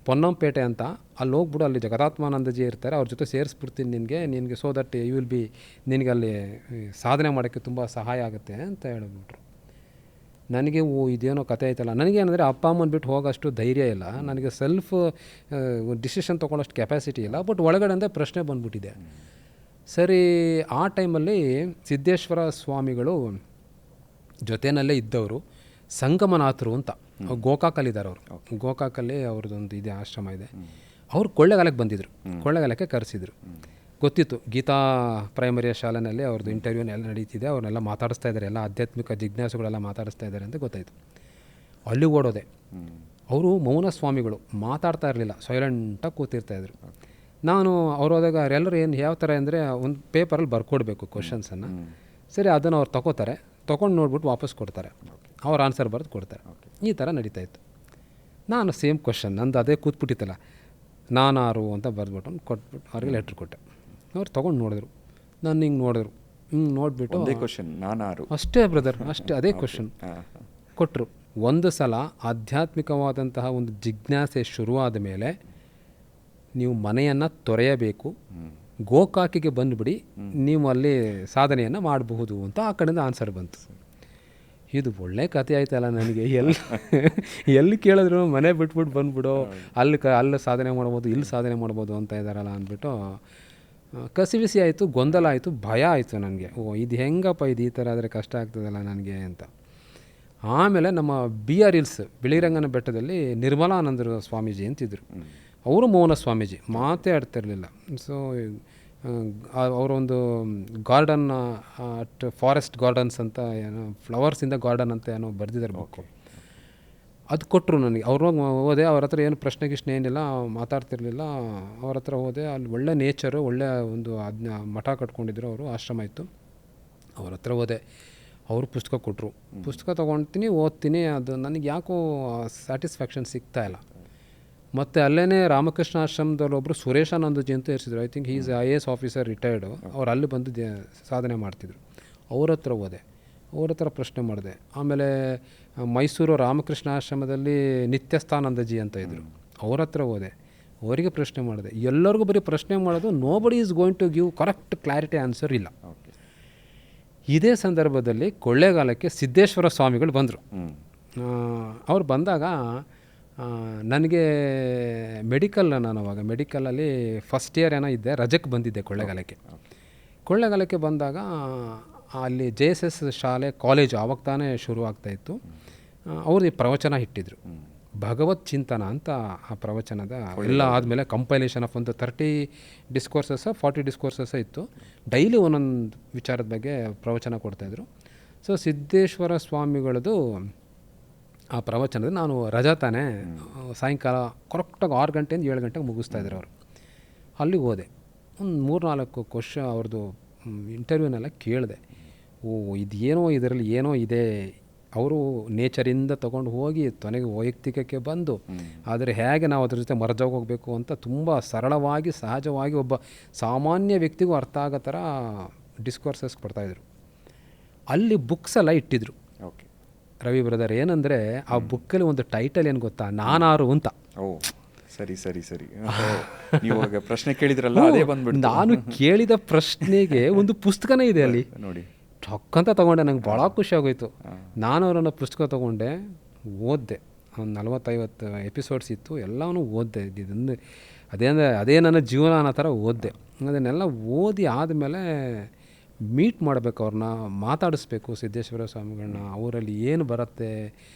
ಪೊನ್ನಂಪೇಟೆ ಅಂತ, ಅಲ್ಲಿ ಹೋಗ್ಬಿಡು, ಅಲ್ಲಿ ಜಗದಾತ್ಮಾನಂದಜಿ ಇರ್ತಾರೆ, ಅವ್ರ ಜೊತೆ ಸೇರಿಸ್ಬಿಡ್ತೀನಿ ನಿನಗೆ so that you will be, ನಿನಗೆ ಅಲ್ಲಿ ಸಾಧನೆ ಮಾಡೋಕ್ಕೆ ತುಂಬ ಸಹಾಯ ಆಗುತ್ತೆ ಅಂತ ಹೇಳಿಬಿಟ್ರು. ನನಗೆ ಇದೇನೋ ಕತೆ ಆಯ್ತಲ್ಲ. ನನಗೇನಂದರೆ ಅಪ್ಪ ಅಮ್ಮನ ಬಿಟ್ಟು ಹೋಗೋಷ್ಟು ಧೈರ್ಯ ಇಲ್ಲ, ನನಗೆ ಸೆಲ್ಫ್ ಡಿಸಿಷನ್ ತೊಗೊಳ್ಳೋಷ್ಟು ಕೆಪಾಸಿಟಿ ಇಲ್ಲ. ಬಟ್ ಒಳಗಡೆ ಅಂದರೆ ಪ್ರಶ್ನೆ ಬಂದ್ಬಿಟ್ಟಿದೆ. ಸರಿ, ಆ ಟೈಮಲ್ಲಿ ಸಿದ್ದೇಶ್ವರ ಸ್ವಾಮಿಗಳು ಜೊತೆಯಲ್ಲೇ ಇದ್ದವರು ಸಂಗಮನಾಥರು ಅಂತ ಗೋಕಾಕಲ್ಲಿದ್ದಾರೆ. ಅವರು ಗೋಕಾಕಲ್ಲಿ ಅವ್ರದ್ದೊಂದು ಇದೆ, ಆಶ್ರಮ ಇದೆ. ಅವರು ಕೊಳ್ಳೇಗಾಲಕ್ಕೆ ಬಂದಿದ್ದರು, ಕೊಳ್ಳೇಗಾಲಕ್ಕೆ ಕರೆಸಿದ್ರು. ಗೊತ್ತಿತ್ತು, ಗೀತಾ ಪ್ರೈಮರಿಯ ಶಾಲೆಯಲ್ಲಿ ಅವ್ರದ್ದು ಇಂಟರ್ವ್ಯೂನೆಲ್ಲ ನಡೀತಿದೆ, ಅವ್ರನ್ನೆಲ್ಲ ಮಾತಾಡಿಸ್ತಾ ಇದ್ದಾರೆ, ಎಲ್ಲ ಆಧ್ಯಾತ್ಮಿಕ ಜಿಜ್ಞಾಸುಗಳೆಲ್ಲ ಮಾತಾಡಿಸ್ತಾ ಇದ್ದಾರೆ ಅಂತ ಗೊತ್ತಾಯಿತು. ಅಲ್ಲಿ ಓಡೋದೆ. ಅವರು ಮೌನ ಸ್ವಾಮಿಗಳು, ಮಾತಾಡ್ತಾ ಇರಲಿಲ್ಲ, ಸೈಲೆಂಟಾಗಿ ಕೂತಿರ್ತಾಯಿದ್ರು. ನಾನು ಅವ್ರು ಹೋದಾಗ ಅವರೆಲ್ಲರೂ ಏನು ಯಾವ ಥರ ಅಂದರೆ ಒಂದು ಪೇಪರಲ್ಲಿ ಬರ್ಕೊಡ್ಬೇಕು ಕ್ವಶನ್ಸನ್ನು. ಸರಿ, ಅದನ್ನು ಅವ್ರು ತೊಗೊಂಡು ನೋಡ್ಬಿಟ್ಟು ವಾಪಸ್ ಕೊಡ್ತಾರೆ, ಅವ್ರ ಆನ್ಸರ್ ಬರೆದು ಕೊಡ್ತಾರೆ. ಈ ಥರ ನಡೀತಾಯಿತ್ತು. ನಾನು ಸೇಮ್ ಕ್ವಶನ್ ನಂದು ಅದೇ ಕೂತ್ಬಿಟ್ಟಿತ್ತಲ್ಲ, ನಾನಾರು ಅಂತ ಬರೆದ್ಬಿಟ್ಟು ಕೊಟ್ಬಿಟ್ಟು ಅವ್ರಿಗೆ ಲೆಟ್ರ್ ಕೊಟ್ಟೆ. ಅವ್ರು ತೊಗೊಂಡು ನೋಡಿದ್ರು, ನಾನು ಹಿಂಗೆ ನೋಡಿದ್ರು, ನೋಡಿಬಿಟ್ಟು ಅದೇ ಕ್ವಶನ್ ನಾನಾರು, ಅಷ್ಟೇ ಬ್ರದರ್, ಅಷ್ಟೇ ಅದೇ ಕ್ವಶನ್ ಕೊಟ್ಟರು. ಒಂದು ಸಲ ಆಧ್ಯಾತ್ಮಿಕವಾದಂತಹ ಒಂದು ಜಿಜ್ಞಾಸೆ ಶುರುವಾದ ಮೇಲೆ ನೀವು ಮನೆಯನ್ನು ತೊರೆಯಬೇಕು, ಗೋಕಾಕಿಗೆ ಬಂದುಬಿಡಿ, ನೀವು ಅಲ್ಲಿ ಸಾಧನೆಯನ್ನು ಮಾಡಬಹುದು ಅಂತ ಆ ಕಡೆಯಿಂದ ಆನ್ಸರ್ ಬಂತು. ಇದು ಒಳ್ಳೆ ಕತೆ ಆಯ್ತಲ್ಲ ನನಗೆ. ಎಲ್ಲಿ ಕೇಳಿದ್ರು ಮನೆ ಬಿಟ್ಬಿಟ್ಟು ಬಂದುಬಿಡು, ಅಲ್ಲಿ ಸಾಧನೆ ಮಾಡ್ಬೋದು, ಇಲ್ಲಿ ಸಾಧನೆ ಮಾಡ್ಬೋದು ಅಂತ ಇದ್ದಾರಲ್ಲ ಅಂದ್ಬಿಟ್ಟು ಕಸಿವಿಸಿ ಆಯಿತು, ಗೊಂದಲ ಆಯಿತು, ಭಯ ಆಯಿತು ನನಗೆ. ಇದು ಹೆಂಗಪ್ಪ, ಇದು ಈ ಥರ ಆದರೆ ಕಷ್ಟ ಆಗ್ತದಲ್ಲ ನನಗೆ ಅಂತ. ಆಮೇಲೆ ನಮ್ಮ BR ಹಿಲ್ಸ್ ಬಿಳಿರಂಗನ ಬೆಟ್ಟದಲ್ಲಿ ನಿರ್ಮಲಾನಂದರ ಸ್ವಾಮೀಜಿ ಅಂತಿದ್ರು. ಅವರು ಮೌನ ಸ್ವಾಮೀಜಿ, ಮಾತೇ ಆಡ್ತಿರಲಿಲ್ಲ. ಸೊ ಅವರೊಂದು ಗಾರ್ಡನ್ ಅಟ್ ಫಾರೆಸ್ಟ್ ಗಾರ್ಡನ್ಸ್ ಅಂತ ಏನೋ, ಫ್ಲವರ್ಸ್ ಇನ್ ದ ಗಾರ್ಡನ್ ಅಂತ ಏನೋ ಬರೆದಿದ್ದಾರೆ ಬುಕ್ಕು. ಅದು ಕೊಟ್ಟರು ನನಗೆ. ಅವ್ರಿಗೆ ಹೋದೆ, ಅವ್ರ ಹತ್ರ ಏನು ಪ್ರಶ್ನೆ ಏನಿಲ್ಲ, ಮಾತಾಡ್ತಿರ್ಲಿಲ್ಲ. ಅವ್ರ ಹತ್ರ ಹೋದೆ, ಅಲ್ಲಿ ಒಳ್ಳೆ ನೇಚರು, ಒಳ್ಳೆ ಒಂದು ಮಠ ಕಟ್ಕೊಂಡಿದ್ರು ಅವರು, ಆಶ್ರಮ ಇತ್ತು. ಅವ್ರ ಹತ್ರ ಹೋದೆ, ಅವರು ಪುಸ್ತಕ ಕೊಟ್ಟರು. ಪುಸ್ತಕ ತೊಗೊಳ್ತೀನಿ, ಓದ್ತೀನಿ, ಅದು ನನಗೆ ಯಾಕೋ ಸ್ಯಾಟಿಸ್ಫ್ಯಾಕ್ಷನ್ ಸಿಗ್ತಾಯಿಲ್ಲ. ಮತ್ತು ಅಲ್ಲೇ ರಾಮಕೃಷ್ಣ ಆಶ್ರಮದಲ್ಲಿ ಒಬ್ಬರು ಸುರೇಶಾನಂದಜಿ ಅಂತ ಇರಿಸಿದ್ರು. I think is IAS officer, retired. ಅವ್ರು ಅಲ್ಲಿ ಬಂದು ಸಾಧನೆ ಮಾಡ್ತಿದ್ರು. ಅವ್ರ ಹತ್ರ ಹೋದೆ, ಅವ್ರ ಹತ್ರ ಪ್ರಶ್ನೆ ಮಾಡಿದೆ. ಆಮೇಲೆ ಮೈಸೂರು ರಾಮಕೃಷ್ಣ ಆಶ್ರಮದಲ್ಲಿ ನಿತ್ಯಸ್ಥಾನಂದಜಿ ಅಂತ ಇದ್ದರು, ಅವ್ರ ಹತ್ರ ಹೋದೆ, ಅವರಿಗೆ ಪ್ರಶ್ನೆ ಮಾಡಿದೆ. ಎಲ್ಲರಿಗೂ ಬರೀ ಪ್ರಶ್ನೆ ಮಾಡೋದು, nobody is going to give correct clarity answer ಇಲ್ಲ. ಇದೇ ಸಂದರ್ಭದಲ್ಲಿ ಕೊಳ್ಳೇಗಾಲಕ್ಕೆ ಸಿದ್ದೇಶ್ವರ ಸ್ವಾಮಿಗಳು ಬಂದರು. ಅವ್ರು ಬಂದಾಗ ನನಗೆ ನಾನು ಅವಾಗ ಮೆಡಿಕಲಲ್ಲಿ ಫಸ್ಟ್ ಇಯರ್ ಏನೋ ಇದ್ದೆ, ರಜಕ್ಕೆ ಬಂದಿದ್ದೆ ಕೊಳ್ಳೇಗಾಲಕ್ಕೆ ಬಂದಾಗ ಅಲ್ಲಿ JSS ಶಾಲೆ ಕಾಲೇಜು ಆವಾಗ ತಾನೇ ಶುರು ಆಗ್ತಾಯಿತ್ತು. ಅವ್ರದ್ದು ಪ್ರವಚನ ಇಟ್ಟಿದ್ರು, ಭಗವತ್ ಚಿಂತನ ಅಂತ. ಆ ಪ್ರವಚನದ ಎಲ್ಲ ಆದಮೇಲೆ ಕಂಪೈಲೇಷನ್ ಆಫ್ ಒಂದು 30 ಡಿಸ್ಕೋರ್ಸಸ್ 40 ಡಿಸ್ಕೋರ್ಸಸ್ ಇತ್ತು. ಡೈಲಿ ಒಂದೊಂದು ವಿಚಾರದ ಬಗ್ಗೆ ಪ್ರವಚನ ಕೊಡ್ತಾಯಿದ್ರು. ಸೊ ಸಿದ್ದೇಶ್ವರ ಸ್ವಾಮಿಗಳದ್ದು ಆ ಪ್ರವಚನದ ನಾನು ರಜಾ ತಾನೇ, ಸಾಯಂಕಾಲ ಕರೆಕ್ಟಾಗಿ 6 ಗಂಟೆಯಿಂದ 7 ಗಂಟೆಗೆ ಮುಗಿಸ್ತಾಯಿದ್ರು ಅವರು. ಅಲ್ಲಿಗೆ ಹೋದೆ, ಒಂದು 3-4 ಕ್ವಶನ್ ಅವ್ರದ್ದು ಇಂಟರ್ವ್ಯೂನೆಲ್ಲ ಕೇಳಿದೆ. ಇದೇನೋ ಇದರಲ್ಲಿ ಏನೋ ಇದೆ. ಅವರು ನೇಚರಿಂದ ತೊಗೊಂಡು ಹೋಗಿ ಕೊನೆಗೆ ವೈಯಕ್ತಿಕಕ್ಕೆ ಬಂದು, ಆದರೆ ಹೇಗೆ ನಾವು ಅದ್ರ ಜೊತೆ ಮರ್ಜೋಗಿ ಹೋಗಬೇಕು ಅಂತ ತುಂಬ ಸರಳವಾಗಿ, ಸಹಜವಾಗಿ ಒಬ್ಬ ಸಾಮಾನ್ಯ ವ್ಯಕ್ತಿಗೂ ಅರ್ಥ ಆಗೋ ಥರ ಡಿಸ್ಕೋರ್ಸಸ್ ಕೊಡ್ತಾಯಿದ್ರು. ಅಲ್ಲಿ ಬುಕ್ಸ್ ಎಲ್ಲ ಇಟ್ಟಿದ್ರು. ಓಕೆ ರವಿ ಬ್ರದರ್, ಏನಂದರೆ ಆ ಬುಕ್ಕಲ್ಲಿ ಒಂದು ಟೈಟಲ್ ಏನು ಗೊತ್ತಾ, ನಾನಾರು ಅಂತ. ಸರಿ ಸರಿ ಸರಿ ನೀವು ಪ್ರಶ್ನೆ ಕೇಳಿದ್ರಲ್ಲ, ಅದೇ ಬಂದ್ಬಿಟ್ಟು ನಾನು ಕೇಳಿದ ಪ್ರಶ್ನೆಗೆ ಒಂದು ಪುಸ್ತಕನೇ ಇದೆ ಅಲ್ಲಿ ನೋಡಿ. ಟಕ್ಕಂತ ತೊಗೊಂಡೆ, ನಂಗೆ ಭಾಳ ಖುಷಿ ಆಗೋಯ್ತು. ನಾನು ಅವರನ್ನು ಪುಸ್ತಕ ತೊಗೊಂಡೆ, ಓದಿದೆ. ಒಂದು 40-50 ಎಪಿಸೋಡ್ಸ್ ಇತ್ತು, ಎಲ್ಲವೂ ಓದಿದೆ. ಇದೊಂದು ಅದೇ ನನ್ನ ಜೀವನ ಅನ್ನೋ ಥರ ಓದಿದೆ. ಅದನ್ನೆಲ್ಲ ಓದಿ ಆದಮೇಲೆ ಮೀಟ್ ಮಾಡಬೇಕು, ಅವ್ರನ್ನ ಮಾತಾಡಿಸ್ಬೇಕು, ಸಿದ್ದೇಶ್ವರ ಸ್ವಾಮಿಗಳನ್ನ. ಅವರಲ್ಲಿ ಏನು ಬರುತ್ತೆ,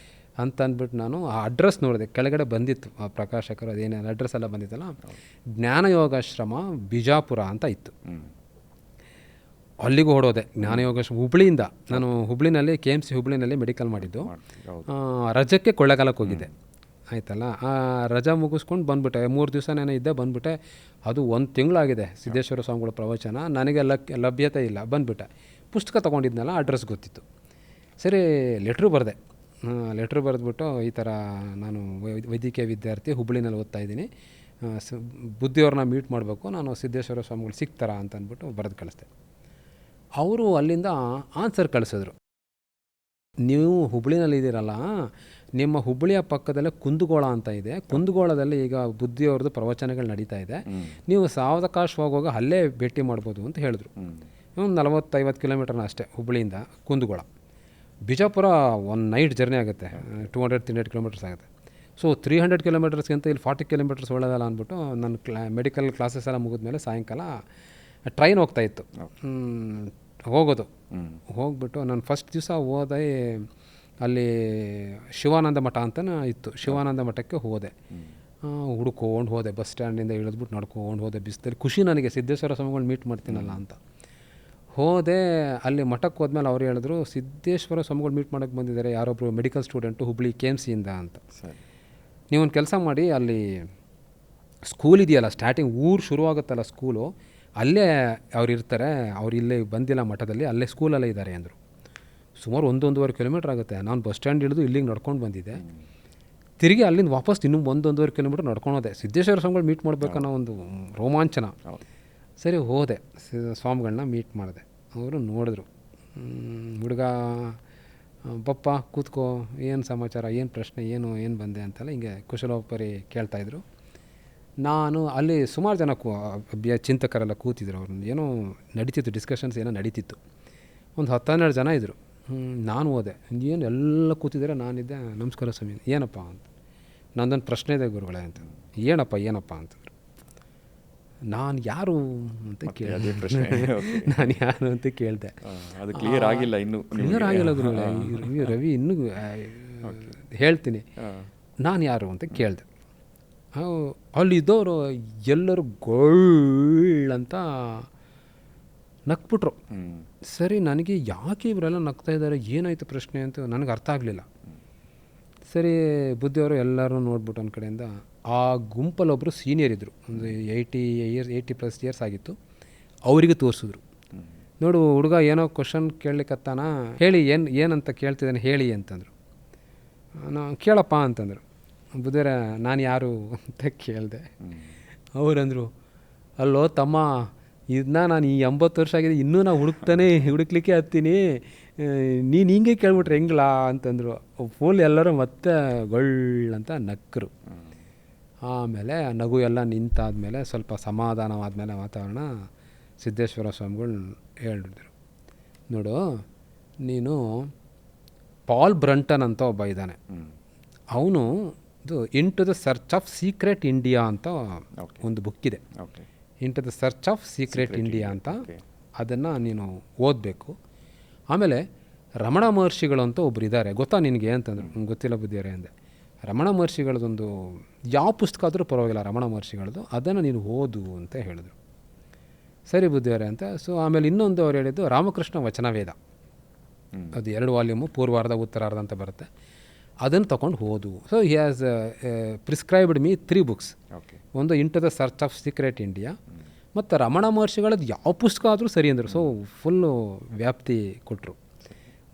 ಅಂತ ಅಂದ್ಬಿಟ್ಟು ನಾನು ಆ ಅಡ್ರೆಸ್ ನೋಡಿದೆ, ಕೆಳಗಡೆ ಬಂದಿತ್ತು ಆ ಪ್ರಕಾಶಕರು ಅದೇನೇನು ಅಡ್ರೆಸ್ ಎಲ್ಲ ಬಂದಿತ್ತಲ್ಲ, ಜ್ಞಾನಯೋಗಾಶ್ರಮ ಬಿಜಾಪುರ ಅಂತ ಇತ್ತು. ಅಲ್ಲಿಗೂ ಹೊಡೋದೆ. ಜ್ಞಾನಯೋಗಾಶ್ರಮ ಹುಬ್ಳಿಯಿಂದ, ನಾನು ಹುಬ್ಳಿನಲ್ಲಿ KMC ಹುಬ್ಳಿನಲ್ಲಿ ಮೆಡಿಕಲ್ ಮಾಡಿದ್ದು. ರಜಕ್ಕೆ ಕೊಳ್ಳೆಗಾಲಕ್ಕೆ ಹೋಗಿದ್ದೆ ಆಯ್ತಲ್ಲ. ಆ ರಜಾ ಮುಗಿಸ್ಕೊಂಡು ಬಂದುಬಿಟ್ಟೆ, 3 ದಿವಸ ನಾನು ಇದ್ದೆ, ಬಂದುಬಿಟ್ಟೆ. ಅದು 1 ತಿಂಗಳಾಗಿದೆ ಸಿದ್ದೇಶ್ವರ ಸ್ವಾಮಿಗಳ ಪ್ರವಚನ, ನನಗೆ ಲಭ್ಯತೆ ಇಲ್ಲ, ಬಂದುಬಿಟ್ಟೆ. ಪುಸ್ತಕ ತೊಗೊಂಡಿದ್ನಲ್ಲ, ಅಡ್ರೆಸ್ ಗೊತ್ತಿತ್ತು. ಸರಿ ಲೆಟ್ರು ಬರೆದೆ. ಲೆಟ್ರ್ ಬರೆದ್ಬಿಟ್ಟು ಈ ಥರ ನಾನು ವೈದ್ಯಕೀಯ ವಿದ್ಯಾರ್ಥಿ, ಹುಬ್ಳಿನಲ್ಲಿ ಓದ್ತಾ ಇದ್ದೀನಿ, ಬುದ್ಧಿಯವ್ರನ್ನ ಮೀಟ್ ಮಾಡಬೇಕು, ನಾನು ಸಿದ್ದೇಶ್ವರ ಸ್ವಾಮಿಗಳು ಸಿಗ್ತಾರ ಅಂತ ಅಂದ್ಬಿಟ್ಟು ಬರೆದು ಕಳಿಸ್ದೆ. ಅವರು ಅಲ್ಲಿಂದ ಆನ್ಸರ್ ಕಳಿಸಿದ್ರು, ನೀವು ಹುಬ್ಳಿನಲ್ಲಿದ್ದೀರಲ್ಲ, ನಿಮ್ಮ ಹುಬ್ಬಳ್ಳಿಯ ಪಕ್ಕದಲ್ಲೇ ಕುಂದಗೋಳ ಅಂತ ಇದೆ, ಕುಂದಗೋಳದಲ್ಲಿ ಈಗ ಬುದ್ಧಿಯವ್ರದ್ದು ಪ್ರವಚನಗಳು ನಡೀತಾ ಇದೆ, ನೀವು ಸಾವಕಾಶವಾಗಿ ಅಲ್ಲೇ ಭೇಟಿ ಮಾಡ್ಬೋದು ಅಂತ ಹೇಳಿದ್ರು. 40-50 ಕಿಲೋಮೀಟರ್ನ ಅಷ್ಟೇ ಹುಬ್ಬಳ್ಳಿಯಿಂದ ಕುಂದಗೋಳ. ಬಿಜಾಪುರ 1 ನೈಟ್ ಜರ್ನಿ ಆಗುತ್ತೆ, 200-300 ಕಿಲೋಮೀಟರ್ಸ್ ಆಗುತ್ತೆ. ಸೊ 300 ಕಿಲೋಮೀಟರ್ಸ್ಗಿಂತ ಇಲ್ಲಿ 40 ಕಿಲೋಮೀಟರ್ಸ್ ಒಳ್ಳೆದಲ್ಲ ಅಂದ್ಬಿಟ್ಟು ನನ್ನ ಮೆಡಿಕಲ್ ಕ್ಲಾಸಸ್ ಎಲ್ಲ ಮುಗಿದ್ಮೇಲೆ ಸಾಯಂಕಾಲ ಟ್ರೈನ್ ಹೋಗ್ತಾಯಿತ್ತು, ಹೋಗೋದು. ಹೋಗ್ಬಿಟ್ಟು ನಾನು ಫಸ್ಟ್ ದಿವಸ ಹೋದೆ, ಅಲ್ಲಿ ಶಿವಾನಂದ ಮಠ ಅಂತಲೇ ಇತ್ತು, ಶಿವಾನಂದ ಮಠಕ್ಕೆ ಹೋದೆ. ಹುಡ್ಕೊಂಡು ಹೋದೆ, ಬಸ್ ಸ್ಟ್ಯಾಂಡಿಂದ ಇಳಿದ್ಬಿಟ್ಟು ನಡ್ಕೊಂಡು ಹೋದೆ, ಬಿಸಿಲಲ್ಲಿ. ಖುಷಿ ನನಗೆ, ಸಿದ್ದೇಶ್ವರ ಸ್ವಾಮಿಗಳು ಮೀಟ್ ಮಾಡ್ತೀನಲ್ಲ ಅಂತ ಹೋದೆ. ಅಲ್ಲಿ ಮಠಕ್ಕೆ ಹೋದ್ಮೇಲೆ ಅವ್ರು ಹೇಳಿದ್ರು, ಸಿದ್ದೇಶ್ವರ ಸ್ವಾಮಿಗಳು ಮೀಟ್ ಮಾಡೋಕ್ಕೆ ಬಂದಿದ್ದಾರೆ ಯಾರೊಬ್ಬರು ಮೆಡಿಕಲ್ ಸ್ಟೂಡೆಂಟು ಹುಬ್ಳಿ KMCಯಿಂದ ಅಂತ. ನೀವೊಂದು ಕೆಲಸ ಮಾಡಿ, ಅಲ್ಲಿ ಸ್ಕೂಲ್ ಇದೆಯಲ್ಲ, ಸ್ಟಾರ್ಟಿಂಗ್ ಊರು ಶುರುವಾಗುತ್ತಲ್ಲ ಸ್ಕೂಲು, ಅಲ್ಲೇ ಅವ್ರು ಇರ್ತಾರೆ, ಅವ್ರು ಇಲ್ಲೇ ಬಂದಿಲ್ಲ ಮಠದಲ್ಲಿ, ಅಲ್ಲೇ ಸ್ಕೂಲಲ್ಲೇ ಇದ್ದಾರೆ ಅಂದರು. ಸುಮಾರು 1-1.5 ಕಿಲೋಮೀಟ್ರ್ ಆಗುತ್ತೆ. ನಾನು ಬಸ್ ಸ್ಟ್ಯಾಂಡ್ ಇಳಿದು ಇಲ್ಲಿಗೆ ನಡ್ಕೊಂಡು ಬಂದಿದ್ದೆ. ತಿರುಗಿ ಅಲ್ಲಿಂದ ವಾಪಸ್ ಇನ್ನೂ 1-1.5 ಕಿಲೋಮೀಟ್ರ್ ನಡ್ಕೊಂಡು ಹೋದೆ. ಸಿದ್ದೇಶ್ವರ ಸ್ವಾಮಿಗಳು ಮೀಟ್ ಮಾಡಬೇಕನ್ನೋ ಒಂದು ರೋಮಾಂಚನ. ಸರಿ ಹೋದೆ, ಸ್ವಾಮಿಗಳನ್ನ ಮೀಟ್ ಮಾಡಿದೆ. ಅವರು ನೋಡಿದ್ರು, ಹುಡುಗ ಬಪ್ಪ ಕೂತ್ಕೋ, ಏನು ಸಮಾಚಾರ, ಏನು ಪ್ರಶ್ನೆ, ಏನು ಬಂದೆ ಅಂತೆಲ್ಲ ಹಿಂಗೆ ಕುಶಲೋಪರಿ ಕೇಳ್ತಾಯಿದ್ರು. ನಾನು ಅಲ್ಲಿ ಸುಮಾರು ಜನ ಚಿಂತಕರೆಲ್ಲ ಕೂತಿದ್ರು, ಅವ್ರನ್ನ ಏನೋ ನಡೀತಿತ್ತು, ಡಿಸ್ಕಷನ್ಸ್ ಏನೋ ನಡೀತಿತ್ತು. ಒಂದು 10-12 ಜನ ಇದ್ದರು. ನಾನು ಹೋದೆ, ಏನು ಎಲ್ಲ ಕೂತಿದ್ದಾರೆ, ನಾನಿದ್ದೆ. ನಮಸ್ಕಾರ ಸ್ವಾಮಿ, ಏನಪ್ಪ ಅಂತ. ನಂದೊಂದು ಪ್ರಶ್ನೆ ಇದೆ ಗುರುಗಳೇ ಅಂತ. ಏನಪ್ಪ ಅಂತಂದರು. ನಾನು ಯಾರು ಅಂತ ಕೇಳಿದೆ, ನಾನು ಯಾರು ಅಂತ ಕೇಳಿದೆ. ಅದು ಕ್ಲಿಯರ್ ಆಗಿಲ್ಲ, ಇನ್ನೂ ಕ್ಲಿಯರ್ ಆಗಿಲ್ಲ ಗುರುಗಳೇ. ರವಿ ಇನ್ನೂ ಹೇಳ್ತೀನಿ, ನಾನು ಯಾರು ಅಂತ ಕೇಳಿದೆ. ಅಲ್ಲಿದ್ದವರು ಎಲ್ಲರೂ ಗೊಳ್ಳಂತ ನಕ್ಬಿಟ್ರು. ಸರಿ, ನನಗೆ ಯಾಕೆ ಇವರೆಲ್ಲ ನಗ್ತಾ ಇದ್ದಾರೆ, ಏನಾಯಿತು ಪ್ರಶ್ನೆ ಅಂತ ನನಗೆ ಅರ್ಥ ಆಗಲಿಲ್ಲ. ಸರಿ, ಬುದ್ಧಿಯವರು ಎಲ್ಲರೂ ನೋಡ್ಬಿಟ್ಟು ಒಂದು ಕಡೆಯಿಂದ, ಆ ಗುಂಪಲ್ಲೊಬ್ಬರು ಸೀನಿಯರ್ ಇದ್ದರು, ಒಂದು 80+ ಇಯರ್ಸ್ ಆಗಿತ್ತು. ಅವರಿಗೆ ತೋರಿಸಿದ್ರು. ನೋಡು ಹುಡುಗ ಏನೋ ಕ್ವಶನ್ ಕೇಳಲಿಕ್ಕತ್ತಾನ, ಹೇಳಿ ಏನಂತ ಕೇಳ್ತಿದ್ದಾನೆ ಹೇಳಿ ಅಂತಂದರು. ಕೇಳಪ್ಪ ಅಂತಂದರು. ಬುದ್ಧಿಯರ, ನಾನು ಯಾರು ಅಂತ ಕೇಳಿದೆ. ಅವರಂದರು, ಅಲ್ಲೋ ತಮ್ಮ, ಇದನ್ನ ನಾನು ಈ 80 ವರ್ಷ ಆಗಿದೆ, ಇನ್ನೂ ನಾನು ಹುಡುಕ್ಲಿಕ್ಕೆ ಹತ್ತೀನಿ, ನೀನು ಹಿಂಗೆ ಕೇಳ್ಬಿಟ್ರೆ ಹೆಂಗ್ಲಾ ಅಂತಂದರು. ಫುಲ್ ಎಲ್ಲರೂ ಮತ್ತೆ ಗೊಳ್ಳಂತ ನಕ್ಕರು. ಆಮೇಲೆ ನಗು ಎಲ್ಲ ನಿಂತಾದ್ಮೇಲೆ ಸ್ವಲ್ಪ ಸಮಾಧಾನವಾದಮೇಲೆ ವಾತಾವರಣ, ಸಿದ್ದೇಶ್ವರ ಸ್ವಾಮಿಗಳು ಹೇಳಿದ್ರು, ನೋಡು ನೀನು ಪಾಲ್ ಬ್ರಂಟನ್ ಅಂತ ಒಬ್ಬ ಇದ್ದಾನೆ, ಅವನು ಇದು into the search of secret India ಅಂತ ಒಂದು ಬುಕ್ಕಿದೆ. Into the search of secret India ಅಂತ, ಅದನ್ನು ನೀನು ಓದಬೇಕು. ಆಮೇಲೆ ರಮಣ ಮಹರ್ಷಿಗಳು ಅಂತ ಒಬ್ರು ಇದ್ದಾರೆ, ಗೊತ್ತಾ ನಿನಗೆ ಅಂತಂದರು. ಗೊತ್ತಿಲ್ಲ ಬುದ್ಧಿಯರೇ ಅಂದೆ. ರಮಣ ಮಹರ್ಷಿಗಳದೊಂದು ಯಾವ ಪುಸ್ತಕ ಆದರೂ ಪರವಾಗಿಲ್ಲ, ರಮಣ ಮಹರ್ಷಿಗಳದ್ದು, ಅದನ್ನು ನೀನು ಓದು ಅಂತ ಹೇಳಿದ್ರು. ಸರಿ ಬುದ್ಧಿಯವರೇ ಅಂತ. ಸೊ ಆಮೇಲೆ ಇನ್ನೊಂದು ಅವ್ರು ಹೇಳಿದ್ದು ರಾಮಕೃಷ್ಣ ವಚನವೇದ, ಅದು 2 ವಾಲ್ಯೂಮು, ಪೂರ್ವಾರ್ಧ ಉತ್ತರಾರ್ಧ ಅಂತ ಬರುತ್ತೆ, ಅದನ್ನು ತೊಗೊಂಡು ಓದು. So he has prescribed me 3 books. ಒಂದು into the search of secret India, ಮತ್ತು ರಮಣ ಮಹರ್ಷಿಗಳದ್ದು ಯಾವ ಪುಸ್ತಕ ಆದರೂ ಸರಿ ಅಂದರು. ಸೊ ಫುಲ್ಲು ವ್ಯಾಪ್ತಿ ಕೊಟ್ಟರು.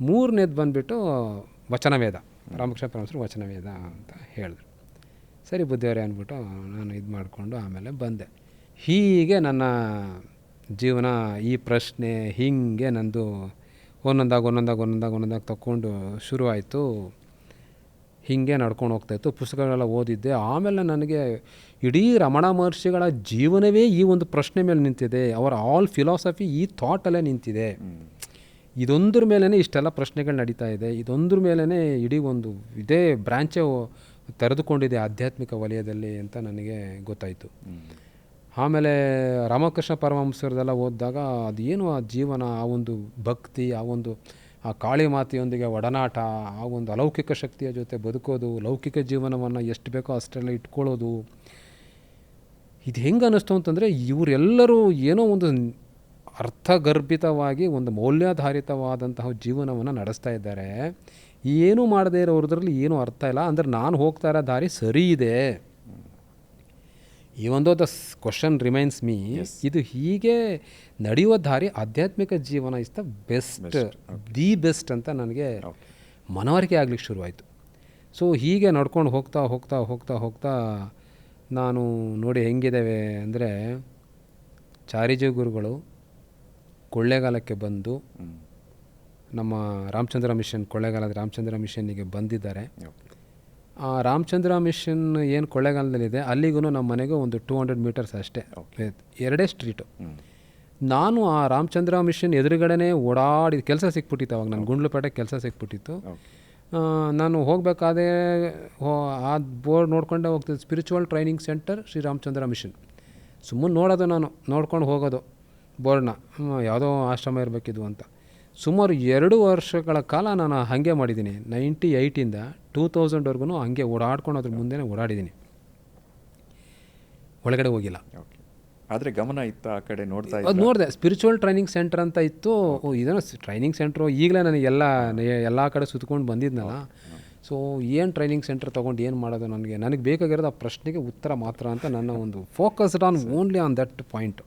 3ನೇದು ಬಂದುಬಿಟ್ಟು ವಚನವೇದ, ರಾಮಕೃಷ್ಣ ಪರಮಹಂಸರು ವಚನವೇದ ಅಂತ ಹೇಳಿದ್ರು. ಸರಿ ಬುದ್ಧಿಯವರೇ ಅಂದ್ಬಿಟ್ಟು ನಾನು ಇದು ಮಾಡಿಕೊಂಡು ಆಮೇಲೆ ಬಂದೆ. ಹೀಗೆ ನನ್ನ ಜೀವನ, ಈ ಪ್ರಶ್ನೆ ಹೀಗೆ ನಂದು ಒಂದೊಂದಾಗಿ ತಗೊಂಡು ಶುರುವಾಯಿತು. ಹೀಗೆ ನಡ್ಕೊಂಡು ಹೋಗ್ತಾಯಿತ್ತು. ಪುಸ್ತಕಗಳೆಲ್ಲ ಓದಿದ್ದೆ. ಆಮೇಲೆ ನನಗೆ ಇಡೀ ರಮಣ ಮಹರ್ಷಿಗಳ ಜೀವನವೇ ಈ ಒಂದು ಪ್ರಶ್ನೆ ಮೇಲೆ ನಿಂತಿದೆ, ಅವರ ಆಲ್ ಫಿಲಾಸಫಿ ಈ ಥಾಟಲ್ಲೇ ನಿಂತಿದೆ. ಇದೊಂದ್ರ ಮೇಲೇ ಇಷ್ಟೆಲ್ಲ ಪ್ರಶ್ನೆಗಳು ನಡೀತಾ ಇದೆ, ಇದೊಂದ್ರ ಮೇಲೇ ಇಡೀ ಒಂದು ಇದೇ ಬ್ರ್ಯಾಂಚೇ ತೆರೆದುಕೊಂಡಿದೆ ಆಧ್ಯಾತ್ಮಿಕ ವಲಯದಲ್ಲಿ ಅಂತ ನನಗೆ ಗೊತ್ತಾಯಿತು. ಆಮೇಲೆ ರಾಮಕೃಷ್ಣ ಪರಮಹಂಸರದೆಲ್ಲ ಓದಿದಾಗ ಅದೇನು ಆ ಜೀವನ, ಆ ಒಂದು ಭಕ್ತಿ, ಆ ಒಂದು ಆ ಕಾಳಿ ಮಾತೆಯೊಂದಿಗೆ ಒಡನಾಟ, ಆ ಒಂದು ಅಲೌಕಿಕ ಶಕ್ತಿಯ ಜೊತೆ ಬದುಕೋದು, ಲೌಕಿಕ ಜೀವನವನ್ನು ಎಷ್ಟು ಬೇಕೋ ಅಷ್ಟೆಲ್ಲ ಇಟ್ಕೊಳ್ಳೋದು, ಇದು ಹೆಂಗೆ ಅನ್ನಿಸ್ತು ಅಂತಂದರೆ ಇವರೆಲ್ಲರೂ ಏನೋ ಒಂದು ಅರ್ಥಗರ್ಭಿತವಾಗಿ ಒಂದು ಮೌಲ್ಯಾಧಾರಿತವಾದಂತಹ ಜೀವನವನ್ನು ನಡೆಸ್ತಾ ಇದ್ದಾರೆ. ಏನೂ ಮಾಡದೇ ಇರೋದ್ರಲ್ಲಿ ಏನೂ ಅರ್ಥ ಇಲ್ಲ. ಅಂದರೆ ನಾನು ಹೋಗ್ತಾ ಇರೋ ದಾರಿ ಸರಿ ಇದೆ. Even though the question remains me, ಇದು ಹೀಗೆ ನಡೆಯುವ ದಾರಿ ಆಧ್ಯಾತ್ಮಿಕ ಜೀವನ is the best, the best ಅಂತ ನನಗೆ ಮನವರಿಕೆ ಆಗಲಿಕ್ಕೆ ಶುರುವಾಯಿತು. ಸೊ ಹೀಗೆ ನಡ್ಕೊಂಡು ಹೋಗ್ತಾ ಹೋಗ್ತಾ ಹೋಗ್ತಾ ಹೋಗ್ತಾ ನಾನು ನೋಡಿ ಹೆಂಗಿದ್ದೇವೆ ಅಂದರೆ, ಚಾರಿಜಿ ಗುರುಗಳು ಕೊಳ್ಳೇಗಾಲಕ್ಕೆ ಬಂದು ನಮ್ಮ ರಾಮಚಂದ್ರ ಮಿಷನ್, ಕೊಳ್ಳೇಗಾಲದ ರಾಮಚಂದ್ರ ಮಿಷನ್ನಿಗೆ ಬಂದಿದ್ದಾರೆ. ಆ ರಾಮಚಂದ್ರ ಮಿಷನ್ ಏನು ಕೊಳ್ಳೇಗಾಲದಲ್ಲಿದೆ ಅಲ್ಲಿಗೂ ನಮ್ಮ ಮನೆಗೂ ಒಂದು 200 ಮೀಟರ್ಸ್ ಅಷ್ಟೇ, ಎರಡೇ ಸ್ಟ್ರೀಟು. ನಾನು ಆ ರಾಮಚಂದ್ರ ಮಿಷನ್ ಎದುರುಗಡೆನೇ ಓಡಾಡಿ ಕೆಲಸ ಸಿಕ್ಬಿಟ್ಟಿತ್ತು. ಅವಾಗ ನಾನು ಗುಂಡ್ಲುಪೇಟೆ ಕೆಲಸ ಸಿಕ್ಬಿಟ್ಟಿತ್ತು. ನಾನು ಹೋಗಬೇಕಾದ್ರೆ ಆ ಬೋರ್ಡ್ ನೋಡ್ಕೊಂಡೆ ಹೋಗ್ತಿದ್ದೆ, spiritual training centre Shri Ramchandra mission. ಸುಮ್ಮನೆ ನೋಡೋದು, ನಾನು ನೋಡ್ಕೊಂಡು ಹೋಗೋದು ಬೋರ್ಡ್ನ, ಯಾವುದೋ ಆಶ್ರಮ ಇರಬೇಕಿದು ಅಂತ. ಸುಮಾರು 2 ವರ್ಷಗಳ ಕಾಲ ನಾನು ಹಾಗೆ ಮಾಡಿದ್ದೀನಿ. 98ಇಂದ 2000ವರೆಗೂ ಹಾಗೆ ಓಡಾಡ್ಕೊಂಡು ಅದ್ರ ಮುಂದೆನೇ ಓಡಾಡಿದ್ದೀನಿ, ಒಳಗಡೆ ಹೋಗಿಲ್ಲ. ಆದರೆ ಗಮನ ಇತ್ತು ಆ ಕಡೆ, ನೋಡ್ತಾ ಅದು ನೋಡಿದೆ. ಸ್ಪಿರಿಚುವಲ್ ಟ್ರೈನಿಂಗ್ ಸೆಂಟರ್ ಅಂತ ಇತ್ತು. ಇದೇನೋ ಟ್ರೈನಿಂಗ್ ಸೆಂಟ್ರು, ಈಗಲೇ ನನಗೆ ಎಲ್ಲ ಕಡೆ ಸುತ್ಕೊಂಡು ಬಂದಿದ್ನಲ್ಲ. ಸೊ ಏನು ಟ್ರೈನಿಂಗ್ ಸೆಂಟರ್ ತೊಗೊಂಡು ಏನು ಮಾಡೋದು, ನನಗೆ ಬೇಕಾಗಿರೋದು ಆ ಪ್ರಶ್ನೆಗೆ ಉತ್ತರ ಮಾತ್ರ ಅಂತ ನನ್ನ ಒಂದು focused on only on that point.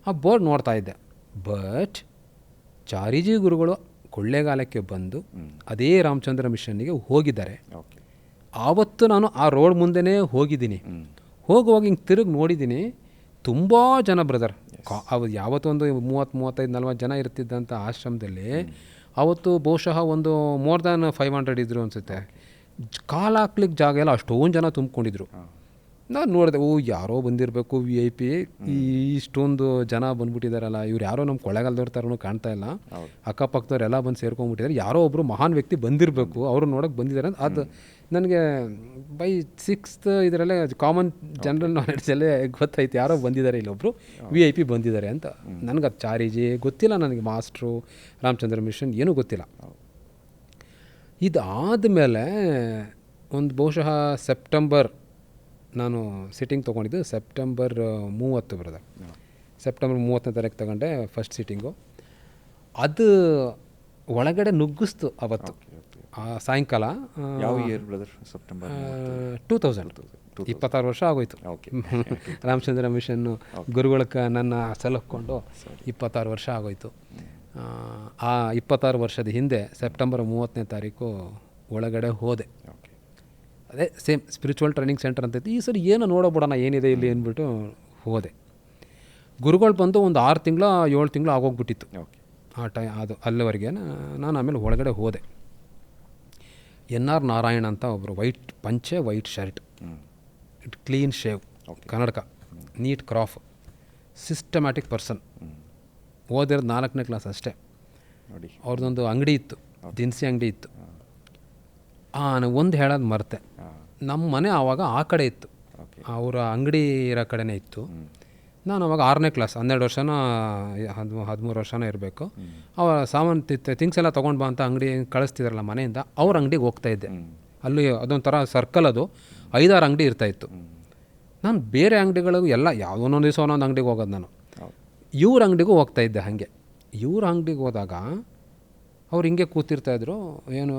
ಆ ಬೋರ್ಡ್ ನೋಡ್ತಾ ಇದ್ದೆ. ಬಟ್ ಚಾರಿಜಿ ಗುರುಗಳು ಕೊಳ್ಳೇಗಾಲಕ್ಕೆ ಬಂದು ಅದೇ ರಾಮಚಂದ್ರ ಮಿಷನ್ನಿಗೆ ಹೋಗಿದ್ದಾರೆ. ಆವತ್ತು ನಾನು ಆ ರೋಡ್ ಮುಂದೆನೇ ಹೋಗಿದ್ದೀನಿ. ಹೋಗುವಾಗ ಹಿಂಗೆ ತಿರುಗಿ ನೋಡಿದ್ದೀನಿ, ತುಂಬ ಜನ ಬ್ರದರ್. ಯಾವತ್ತೊಂದು 30-35-40 ಜನ ಇರ್ತಿದ್ದಂಥ ಆಶ್ರಮದಲ್ಲಿ ಅವತ್ತು ಬಹುಶಃ ಒಂದು ಮೋರ್ ದ್ಯಾನ್ 500 ಇದ್ದರು ಅನಿಸುತ್ತೆ. ಕಾಲು ಹಾಕ್ಲಿಕ್ಕೆ ಜಾಗ ಎಲ್ಲ ಅಷ್ಟೊಂದು ಜನ ತುಂಬಿಕೊಂಡಿದ್ರು. ನಾನು ನೋಡಿದೆ, ಯಾರೋ ಬಂದಿರಬೇಕು VIP, ಇಷ್ಟೊಂದು ಜನ ಬಂದ್ಬಿಟ್ಟಿದ್ದಾರಲ್ಲ, ಇವ್ರು ಯಾರೋ ನಮ್ಮ ಕೊಳ್ಳೇಗಾಲದವ್ರ ಥರನೂ ಕಾಣ್ತಾ ಇಲ್ಲ, ಅಕ್ಕಪಕ್ಕದವ್ರು ಎಲ್ಲ ಬಂದು ಸೇರ್ಕೊಂಡ್ಬಿಟ್ಟಿದ್ದಾರೆ, ಯಾರೋ ಒಬ್ಬರು ಮಹಾನ್ ವ್ಯಕ್ತಿ ಬಂದಿರಬೇಕು, ಅವರು ನೋಡೋಕೆ ಬಂದಿದ್ದಾರೆ ಅಂತ. ಅದು ನನಗೆ ಬೈ 6th ಇದರಲ್ಲೇ ಕಾಮನ್ ಜನರಲ್ ನಾಲೆಡ್ಜಲ್ಲೇ ಗೊತ್ತಾಯ್ತು, ಯಾರೋ ಬಂದಿದ್ದಾರೆ, ಇಲ್ಲೊಬ್ಬರು VIP ಬಂದಿದ್ದಾರೆ ಅಂತ. ನನಗೆ ಅದು ಚಾರಿಜಿ ಗೊತ್ತಿಲ್ಲ, ನನಗೆ ಮಾಸ್ಟ್ರು ರಾಮಚಂದ್ರ ಮಿಷನ್ ಏನೂ ಗೊತ್ತಿಲ್ಲ. ಇದಾದಮೇಲೆ ಒಂದು ಬಹುಶಃ ಸೆಪ್ಟೆಂಬರ್, ನಾನು ಸಿಟ್ಟಿಂಗ್ ತೊಗೊಂಡಿದ್ದು ಸೆಪ್ಟೆಂಬರ್ 30 ಬ್ರದರ್. ಸೆಪ್ಟೆಂಬರ್ 30ನೇ ತಾರೀಕು ತಗೊಂಡೆ ಫಸ್ಟ್ ಸಿಟ್ಟಿಂಗು. ಅದು ಒಳಗಡೆ ನುಗ್ಗಿಸ್ತು ಅವತ್ತು ಸಾಯಂಕಾಲ. ಯಾವ ಇಯರ್ ಬ್ರದರ್? ಸೆಪ್ಟೆಂಬರ್ 2000, 26 ವರ್ಷ ಆಗೋಯ್ತು. ರಾಮಚಂದ್ರ ಮಿಷನ್ನು ಗುರುಗಳಕ್ಕೆ ನನ್ನ ಸಲಹಕೊಂಡು 26 ವರ್ಷ ಆಗೋಯ್ತು. ಆ 26 ವರ್ಷದ ಹಿಂದೆ ಸೆಪ್ಟೆಂಬರ್ 30ನೇ ತಾರೀಕು ಒಳಗಡೆ ಹೋದೆ. ಅದೇ ಸೇಮ್ ಸ್ಪಿರಿಚುವಲ್ ಟ್ರೈನಿಂಗ್ ಸೆಂಟರ್ ಅಂತೈತಿ. ಈ ಸರಿ ಏನು ನೋಡೋಬಿಡೋಣ ಏನಿದೆ ಇಲ್ಲಿ ಅಂದ್ಬಿಟ್ಟು ಹೋದೆ. ಗುರುಗಳು ಬಂದು ಒಂದು 6 ತಿಂಗಳು 7 ತಿಂಗಳು ಆಗೋಗ್ಬಿಟ್ಟಿತ್ತು ಆ ಅದು ಅಲ್ಲಿವರೆಗೆ. ನಾನು ಆಮೇಲೆ ಒಳಗಡೆ ಹೋದೆ. NR ನಾರಾಯಣ್ ಅಂತ ಒಬ್ಬರು, ವೈಟ್ ಪಂಚೆ, ವೈಟ್ ಶರ್ಟ್, ಕ್ಲೀನ್ ಶೇವ್, ಕನ್ನಡಕ, ನೀಟ್ ಕ್ರಾಫ್, ಸಿಸ್ಟಮ್ಯಾಟಿಕ್ ಪರ್ಸನ್, ಓದಿರೋದು 4ನೇ ಕ್ಲಾಸ್ ಅಷ್ಟೇ. ಅವ್ರದ್ದೊಂದು ಅಂಗಡಿ ಇತ್ತು, ದಿನಸಿ ಅಂಗಡಿ ಇತ್ತು. ಒಂದು ಹೇಳೋದು ಮರೆತೆ, ನಮ್ಮ ಮನೆ ಆವಾಗ ಆ ಕಡೆ ಇತ್ತು, ಅವರ ಅಂಗಡಿ ಇರೋ ಕಡೆನೇ ಇತ್ತು. ನಾನು ಅವಾಗ 6ನೇ ಕ್ಲಾಸ್, 12 ವರ್ಷನೋ 13 ವರ್ಷನೋ ಇರಬೇಕು. ಅವರ ಸಾಮಾನು ಥಿಂಗ್ಸ್ ಎಲ್ಲ ತೊಗೊಂಡು ಬಾ ಅಂತ ಅಂಗಡಿ ಕಳಿಸ್ತಿದ್ರಲ್ಲ ಮನೆಯಿಂದ, ಅವ್ರ ಅಂಗಡಿಗೆ ಹೋಗ್ತಾಯಿದ್ದೆ. ಅಲ್ಲಿ ಅದೊಂಥರ ಸರ್ಕಲ್, ಅದು 5-6 ಅಂಗಡಿ ಇರ್ತಾಯಿತ್ತು. ನಾನು ಬೇರೆ ಅಂಗಡಿಗಳಿಗೂ ಎಲ್ಲ ಒಂದೊಂದು ದಿವಸ ಒಂದೊಂದು ಅಂಗಡಿಗೆ ಹೋಗೋದು. ನಾನು ಇವ್ರ ಅಂಗಡಿಗೂ ಹೋಗ್ತಾಯಿದ್ದೆ. ಹಾಗೆ ಇವ್ರ ಅಂಗಡಿಗೆ ಹೋದಾಗ ಅವ್ರು ಹಿಂಗೆ ಕೂತಿರ್ತಾಯಿದ್ರು, ಏನು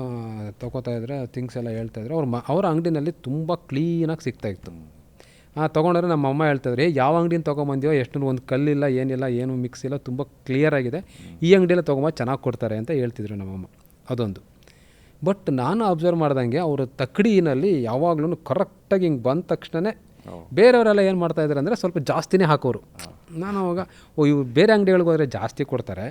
ತೊಗೋತಾಯಿದ್ರೆ ಥಿಂಗ್ಸ್ ಎಲ್ಲ ಹೇಳ್ತಾಯಿದ್ರು. ಅವ್ರ ಅಂಗಡಿನಲ್ಲಿ ತುಂಬ ಕ್ಲೀನಾಗಿ ಸಿಗ್ತಾಯಿತ್ತು. ತೊಗೊಂಡ್ರೆ ನಮ್ಮ ಅಮ್ಮ ಹೇಳ್ತಾಯಿದ್ರು, ಯಾವ ಅಂಗಡಿನ ತೊಗೊಂಬಂದಿವೋ, ಎಷ್ಟು ಒಂದು ಕಲ್ಲಿಲ್ಲ, ಏನಿಲ್ಲ, ಏನು ಮಿಕ್ಸ್ ಇಲ್ಲ, ತುಂಬ ಕ್ಲಿಯರಾಗಿದೆ, ಈ ಅಂಗಡಿಯಲ್ಲೇ ತೊಗೊಂಬ, ಚೆನ್ನಾಗಿ ಕೊಡ್ತಾರೆ ಅಂತ ಹೇಳ್ತಿದ್ರು ನಮ್ಮಮ್ಮ. ಅದೊಂದು. ಬಟ್ ನಾನು ಅಬ್ಸರ್ವ್ ಮಾಡ್ದಂಗೆ ಅವರು ತಕ್ಕಡಿನಲ್ಲಿ ಯಾವಾಗಲೂ ಕರೆಕ್ಟಾಗಿ ಹಿಂಗೆ ಬಂದ ತಕ್ಷಣವೇ, ಬೇರೆಯವರೆಲ್ಲ ಏನು ಮಾಡ್ತಾಯಿದ್ದಾರೆ ಅಂದರೆ ಸ್ವಲ್ಪ ಜಾಸ್ತಿನೇ ಹಾಕೋರು. ನಾನು ಅವಾಗ ಇವ್ರು ಬೇರೆ ಅಂಗಡಿಗಳಿಗೆ ಹೋದರೆ ಜಾಸ್ತಿ ಕೊಡ್ತಾರೆ,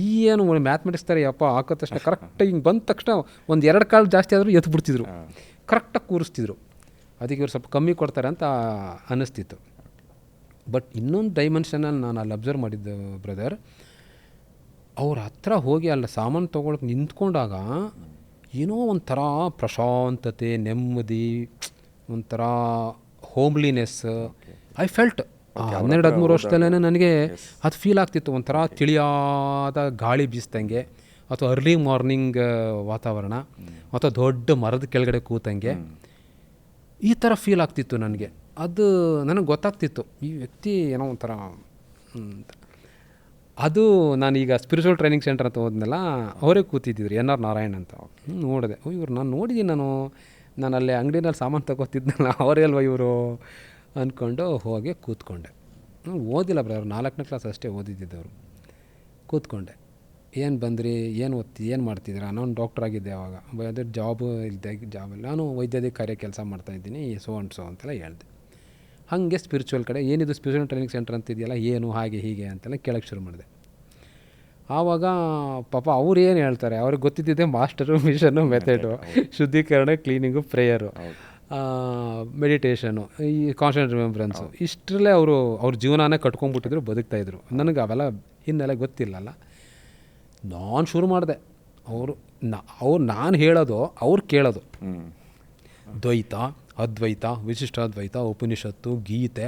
ಈ ಏನು ಮ್ಯಾಥಮೆಟಿಕ್ಸ್ ಥರ ಯಪ್ಪ ಹಾಕೋ ತಕ್ಷಣ ಕರೆಕ್ಟಾಗಿ ಹಿಂಗೆ ಬಂದ ತಕ್ಷಣ ಒಂದು 2 ಕಾಲು ಜಾಸ್ತಿ ಆದರೂ ಎತ್ತು ಬಿಡ್ತಿದ್ರು, ಕರೆಕ್ಟಾಗಿ ಕೂರಿಸ್ತಿದ್ರು. ಅದಕ್ಕೆ ಇವ್ರು ಸ್ವಲ್ಪ ಕಮ್ಮಿ ಕೊಡ್ತಾರೆ ಅಂತ ಅನ್ನಿಸ್ತಿತ್ತು. ಬಟ್ ಇನ್ನೊಂದು ಡೈಮೆನ್ಷನಲ್ಲಿ ನಾನು ಅಲ್ಲಿ ಅಬ್ಸರ್ವ್ ಮಾಡಿದ್ದು ಬ್ರದರ್, ಅವ್ರ ಹತ್ರ ಹೋಗಿ ಅಲ್ಲಿ ಸಾಮಾನು ತೊಗೊಳಕ್ಕೆ ನಿಂತ್ಕೊಂಡಾಗ ಏನೋ ಒಂಥರ ಪ್ರಶಾಂತತೆ, ನೆಮ್ಮದಿ, ಒಂಥರ ಹೋಮ್ಲಿನೆಸ್ ಐ ಫೆಲ್ಟ್. 12-13 ವರ್ಷದಲ್ಲೇ ನನಗೆ ಅದು ಫೀಲ್ ಆಗ್ತಿತ್ತು. ಒಂಥರ ತಿಳಿಯಾದ ಗಾಳಿ ಬೀಸ್ದಂಗೆ, ಅಥವಾ ಅರ್ಲಿ ಮಾರ್ನಿಂಗ್ ವಾತಾವರಣ ಅಥವಾ ದೊಡ್ಡ ಮರದ ಕೆಳಗಡೆ ಕೂತಂಗೆ ಈ ಥರ ಫೀಲ್ ಆಗ್ತಿತ್ತು ನನಗೆ. ಅದು ನನಗೆ ಗೊತ್ತಾಗ್ತಿತ್ತು ಈ ವ್ಯಕ್ತಿ ಏನೋ ಒಂಥರ ಅಂತ. ಅದು ನಾನೀಗ ಸ್ಪಿರಿಚುವಲ್ ಟ್ರೈನಿಂಗ್ ಸೆಂಟರ್ ಅಂತ ಹೋದ್ನಲ್ಲ, ಅವರೇ ಕೂತಿದ್ದಿದ್ರು, NR ನಾರಾಯಣ್ ಅಂತ. ನೋಡಿದೆ, ಇವ್ರು ನಾನು ನೋಡಿದ್ದೀನಿ, ನಾನು ಅಲ್ಲಿ ಅಂಗಡಿನಲ್ಲಿ ಸಾಮಾನು ತಗೋತಿದ್ನಲ್ಲ, ಅವರೇ ಅಲ್ವ ಇವರು ಅಂದ್ಕೊಂಡು ಹೋಗಿ ಕೂತ್ಕೊಂಡೆ. ಓದಿಲ್ಲ ಬ್ರದರ್, 4ನೇ ಕ್ಲಾಸ್ ಅಷ್ಟೇ ಓದಿದ್ದಿದ್ದವರು. ಕೂತ್ಕೊಂಡೆ. ಏನು ಬಂದ್ರಿ, ಏನು ಮಾಡ್ತಿದ್ದೀರಾ? ನಾನು ಡಾಕ್ಟರ್ ಆಗಿದ್ದೆ ಅವಾಗ. ಅದೇ ಜಾಬಲ್ಲಿ ನಾನು ವೈದ್ಯಾಧಿಕಾರಿ ಕೆಲಸ ಮಾಡ್ತಾಯಿದ್ದೀನಿ, ಸೊ ಅಂತೆಲ್ಲ ಹೇಳಿದೆ. ಹಾಗೆ ಸ್ಪಿರಿಚುವಲ್ ಕಡೆ ಏನಿದು ಸ್ಪಿರಿಚುವಲ್ ಟ್ರೈನಿಂಗ್ ಸೆಂಟರ್ ಅಂತಿದೆಯಲ್ಲ, ಏನು ಹಾಗೆ ಹೀಗೆ ಅಂತೆಲ್ಲ ಕೇಳೋಕ್ಕೆ ಶುರು ಮಾಡಿದೆ. ಆವಾಗ ಪಾಪ ಅವ್ರು ಏನು ಹೇಳ್ತಾರೆ, ಅವ್ರಿಗೆ ಗೊತ್ತಿದ್ದಿದ್ದೆ ಮಾಸ್ಟರು, ಮಿಷನ್ನು, ಮೆಥಡು, ಶುದ್ಧೀಕರಣ, ಕ್ಲೀನಿಂಗು, ಪ್ರೇಯರು, ಮೆಡಿಟೇಷನು, ಈ ಕಾನ್ಸ್ಟೆಂಟ್ ರಿಮೆಂಬ್ರೆನ್ಸು, ಇಷ್ಟರಲ್ಲೇ ಅವ್ರ ಜೀವನನೇ ಕಟ್ಕೊಂಡ್ಬಿಟ್ಟಿದ್ರು, ಬದುಕ್ತಾಯಿದ್ರು. ನನಗೆ ಅವೆಲ್ಲ ಹಿನ್ನೆಲೆ ಗೊತ್ತಿಲ್ಲಲ್ಲ. ನಾನು ಶುರು ಮಾಡಿದೆ. ಅವ್ರು ನಾನು ಹೇಳೋದು ಅವ್ರು ಕೇಳೋದು. ದ್ವೈತ, ಅದ್ವೈತ, ವಿಶಿಷ್ಟಾದ್ವೈತ, ಉಪನಿಷತ್ತು, ಗೀತೆ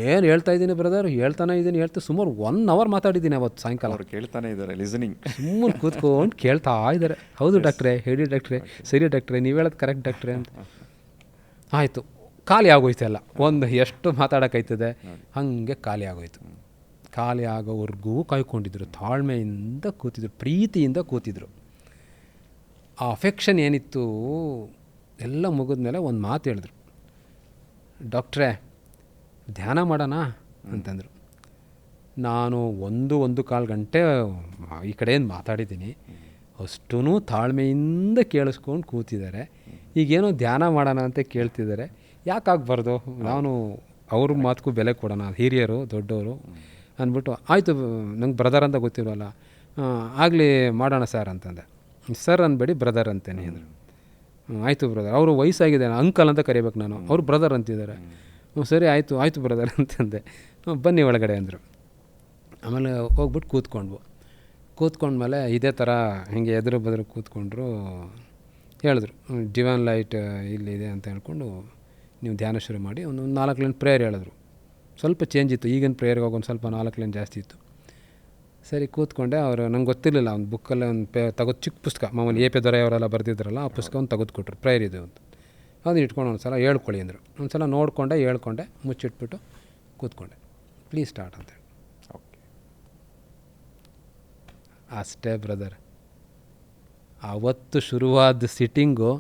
ಏನು ಹೇಳ್ತಾಯಿದ್ದೀನಿ ಬ್ರದರ್, ಹೇಳ್ತಾನೆ ಸುಮಾರು 1 hour ಮಾತಾಡಿದ್ದೀನಿ ಅವತ್ತು ಸಾಯಂಕಾಲ. ಅವ್ರು ಕೇಳ್ತಾನೆ ಇದ್ದಾರೆ, ಲಿಸನಿಂಗ್. ಸುಮ್ಮನೆ ಕೂತ್ಕೊಂಡು ಕೇಳ್ತಾ ಇದ್ದಾರೆ. ಹೌದು ಡಾಕ್ಟ್ರೇ, ಹೇಳಿ ಡಾಕ್ಟ್ರೇ, ಸರಿ ಡಾಕ್ಟ್ರೇ, ನೀವು ಹೇಳೋದು ಕರೆಕ್ಟ್ ಡಾಕ್ಟ್ರೇ ಅಂತ. ಆಯಿತು, ಖಾಲಿ ಆಗೋಯ್ತು ಎಲ್ಲ. ಎಷ್ಟು ಮಾತಾಡೋಕ್ಕಾಯ್ತದೆ, ಹಾಗೆ ಖಾಲಿ ಆಗೋಯ್ತು. ಖಾಲಿ ಆಗೋವರೆಗೂ ಕಾಯ್ಕೊಂಡಿದ್ರು, ತಾಳ್ಮೆಯಿಂದ ಕೂತಿದ್ರು, ಪ್ರೀತಿಯಿಂದ ಕೂತಿದ್ರು. ಆ ಅಫೆಕ್ಷನ್ ಏನಿತ್ತು ಎಲ್ಲ ಮುಗಿದ್ಮೇಲೆ ಒಂದು ಮಾತು ಹೇಳಿದ್ರು, ಡಾಕ್ಟ್ರೇ ಧ್ಯಾನ ಮಾಡೋಣ ಅಂತಂದರು. ನಾನು 1.25 ಗಂಟೆ ಈ ಕಡೆಯಿಂದ ಮಾತಾಡಿದ್ದೀನಿ. ಅಷ್ಟೂ ತಾಳ್ಮೆಯಿಂದ ಕೇಳಿಸ್ಕೊಂಡು ಕೂತಿದ್ದಾರೆ. ಈಗೇನೋ ಧ್ಯಾನ ಮಾಡೋಣ ಅಂತ ಕೇಳ್ತಿದ್ದಾರೆ, ಯಾಕಾಗಬಾರ್ದು, ನಾನು ಅವ್ರ ಮಾತಕ್ಕೂ ಬೆಲೆ ಕೊಡೋಣ, ಹಿರಿಯರು ದೊಡ್ಡವರು ಅಂದ್ಬಿಟ್ಟು, ಆಯಿತು ನಂಗೆ ಬ್ರದರ್ ಅಂತ ಗೊತ್ತಿರೋಲ್ಲ, ಆಗಲಿ ಮಾಡೋಣ ಸರ್ ಅಂತಂದೆ. ಸರ್ ಅನ್ಬೇಡಿ, ಬ್ರದರ್ ಅಂತೇನೆ ಅಂದರು. ಆಯಿತು ಬ್ರದರ್, ಅವರು ವಯಸ್ಸಾಗಿದೆ, ಅಂಕಲ್ ಅಂತ ಕರಿಬೇಕು ನಾನು, ಅವರು ಬ್ರದರ್ ಅಂತಿದ್ದಾರೆ. ಸರಿ ಆಯಿತು ಬ್ರದರ್ ಅಂತಂದೆ. ಬನ್ನಿ ಒಳಗಡೆ ಅಂದರು. ಆಮೇಲೆ ಹೋಗ್ಬಿಟ್ಟು ಕೂತ್ಕೊಂಡ್ಮೇಲೆ ಇದೇ ಥರ ಹಿಂಗೆ ಎದುರು ಬದ್ರು ಕೂತ್ಕೊಂಡ್ರು. ಹೇಳಿದ್ರು, ಡಿವೈನ್ ಲೈಟ್ ಇಲ್ಲಿದೆ ಅಂತ ಹೇಳ್ಕೊಂಡು ನೀವು ಧ್ಯಾನ ಶುರು ಮಾಡಿ. ಒಂದು 4 ಲೈನ್ ಪ್ರೇಯರ್ ಹೇಳಿದ್ರು. ಸ್ವಲ್ಪ ಚೇಂಜ್ ಇತ್ತು, ಈಗಿನ ಪ್ರೇಯರ್ಗೆ ಹೋಗಿ ಒಂದು ಸ್ವಲ್ಪ 4 ಲೈನ್ ಜಾಸ್ತಿ ಇತ್ತು. ಸರಿ ಕೂತ್ಕೊಂಡೆ. ಅವರು ನಂಗೆ ಗೊತ್ತಿರಲಿಲ್ಲ, ಒಂದು ಬುಕ್ಕಲ್ಲಿ ಒಂದು ಚಿಕ್ಕ ಪುಸ್ತಕ, ಮಾಮೂಲಿ AP ದೊರೆಯವರೆಲ್ಲ ಬರೆದಿದ್ರಲ್ಲ, ಆ ಪುಸ್ತಕ ಒಂದು ತೆಗೆದುಕೊಟ್ರು, ಪ್ರೇಯರ್ ಇದೆ ಅಂತ. ಅದನ್ನ ಇಟ್ಕೊಂಡು ಒಂದು ಸಲ ಹೇಳ್ಕೊಳ್ಳಿ ಅಂದರು. ಒಂದು ಸಲ ನೋಡಿಕೊಂಡೆ, ಹೇಳ್ಕೊಂಡೆ, ಮುಚ್ಚಿಟ್ಬಿಟ್ಟು ಕೂತ್ಕೊಂಡೆ. ಪ್ಲೀಸ್ ಸ್ಟಾರ್ಟ್ ಅಂತೇಳಿ. ಓಕೆ, ಅಷ್ಟೇ ಬ್ರದರ್. ಆವತ್ತು ಶುರುವಾದ ಸಿಟ್ಟಿಂಗು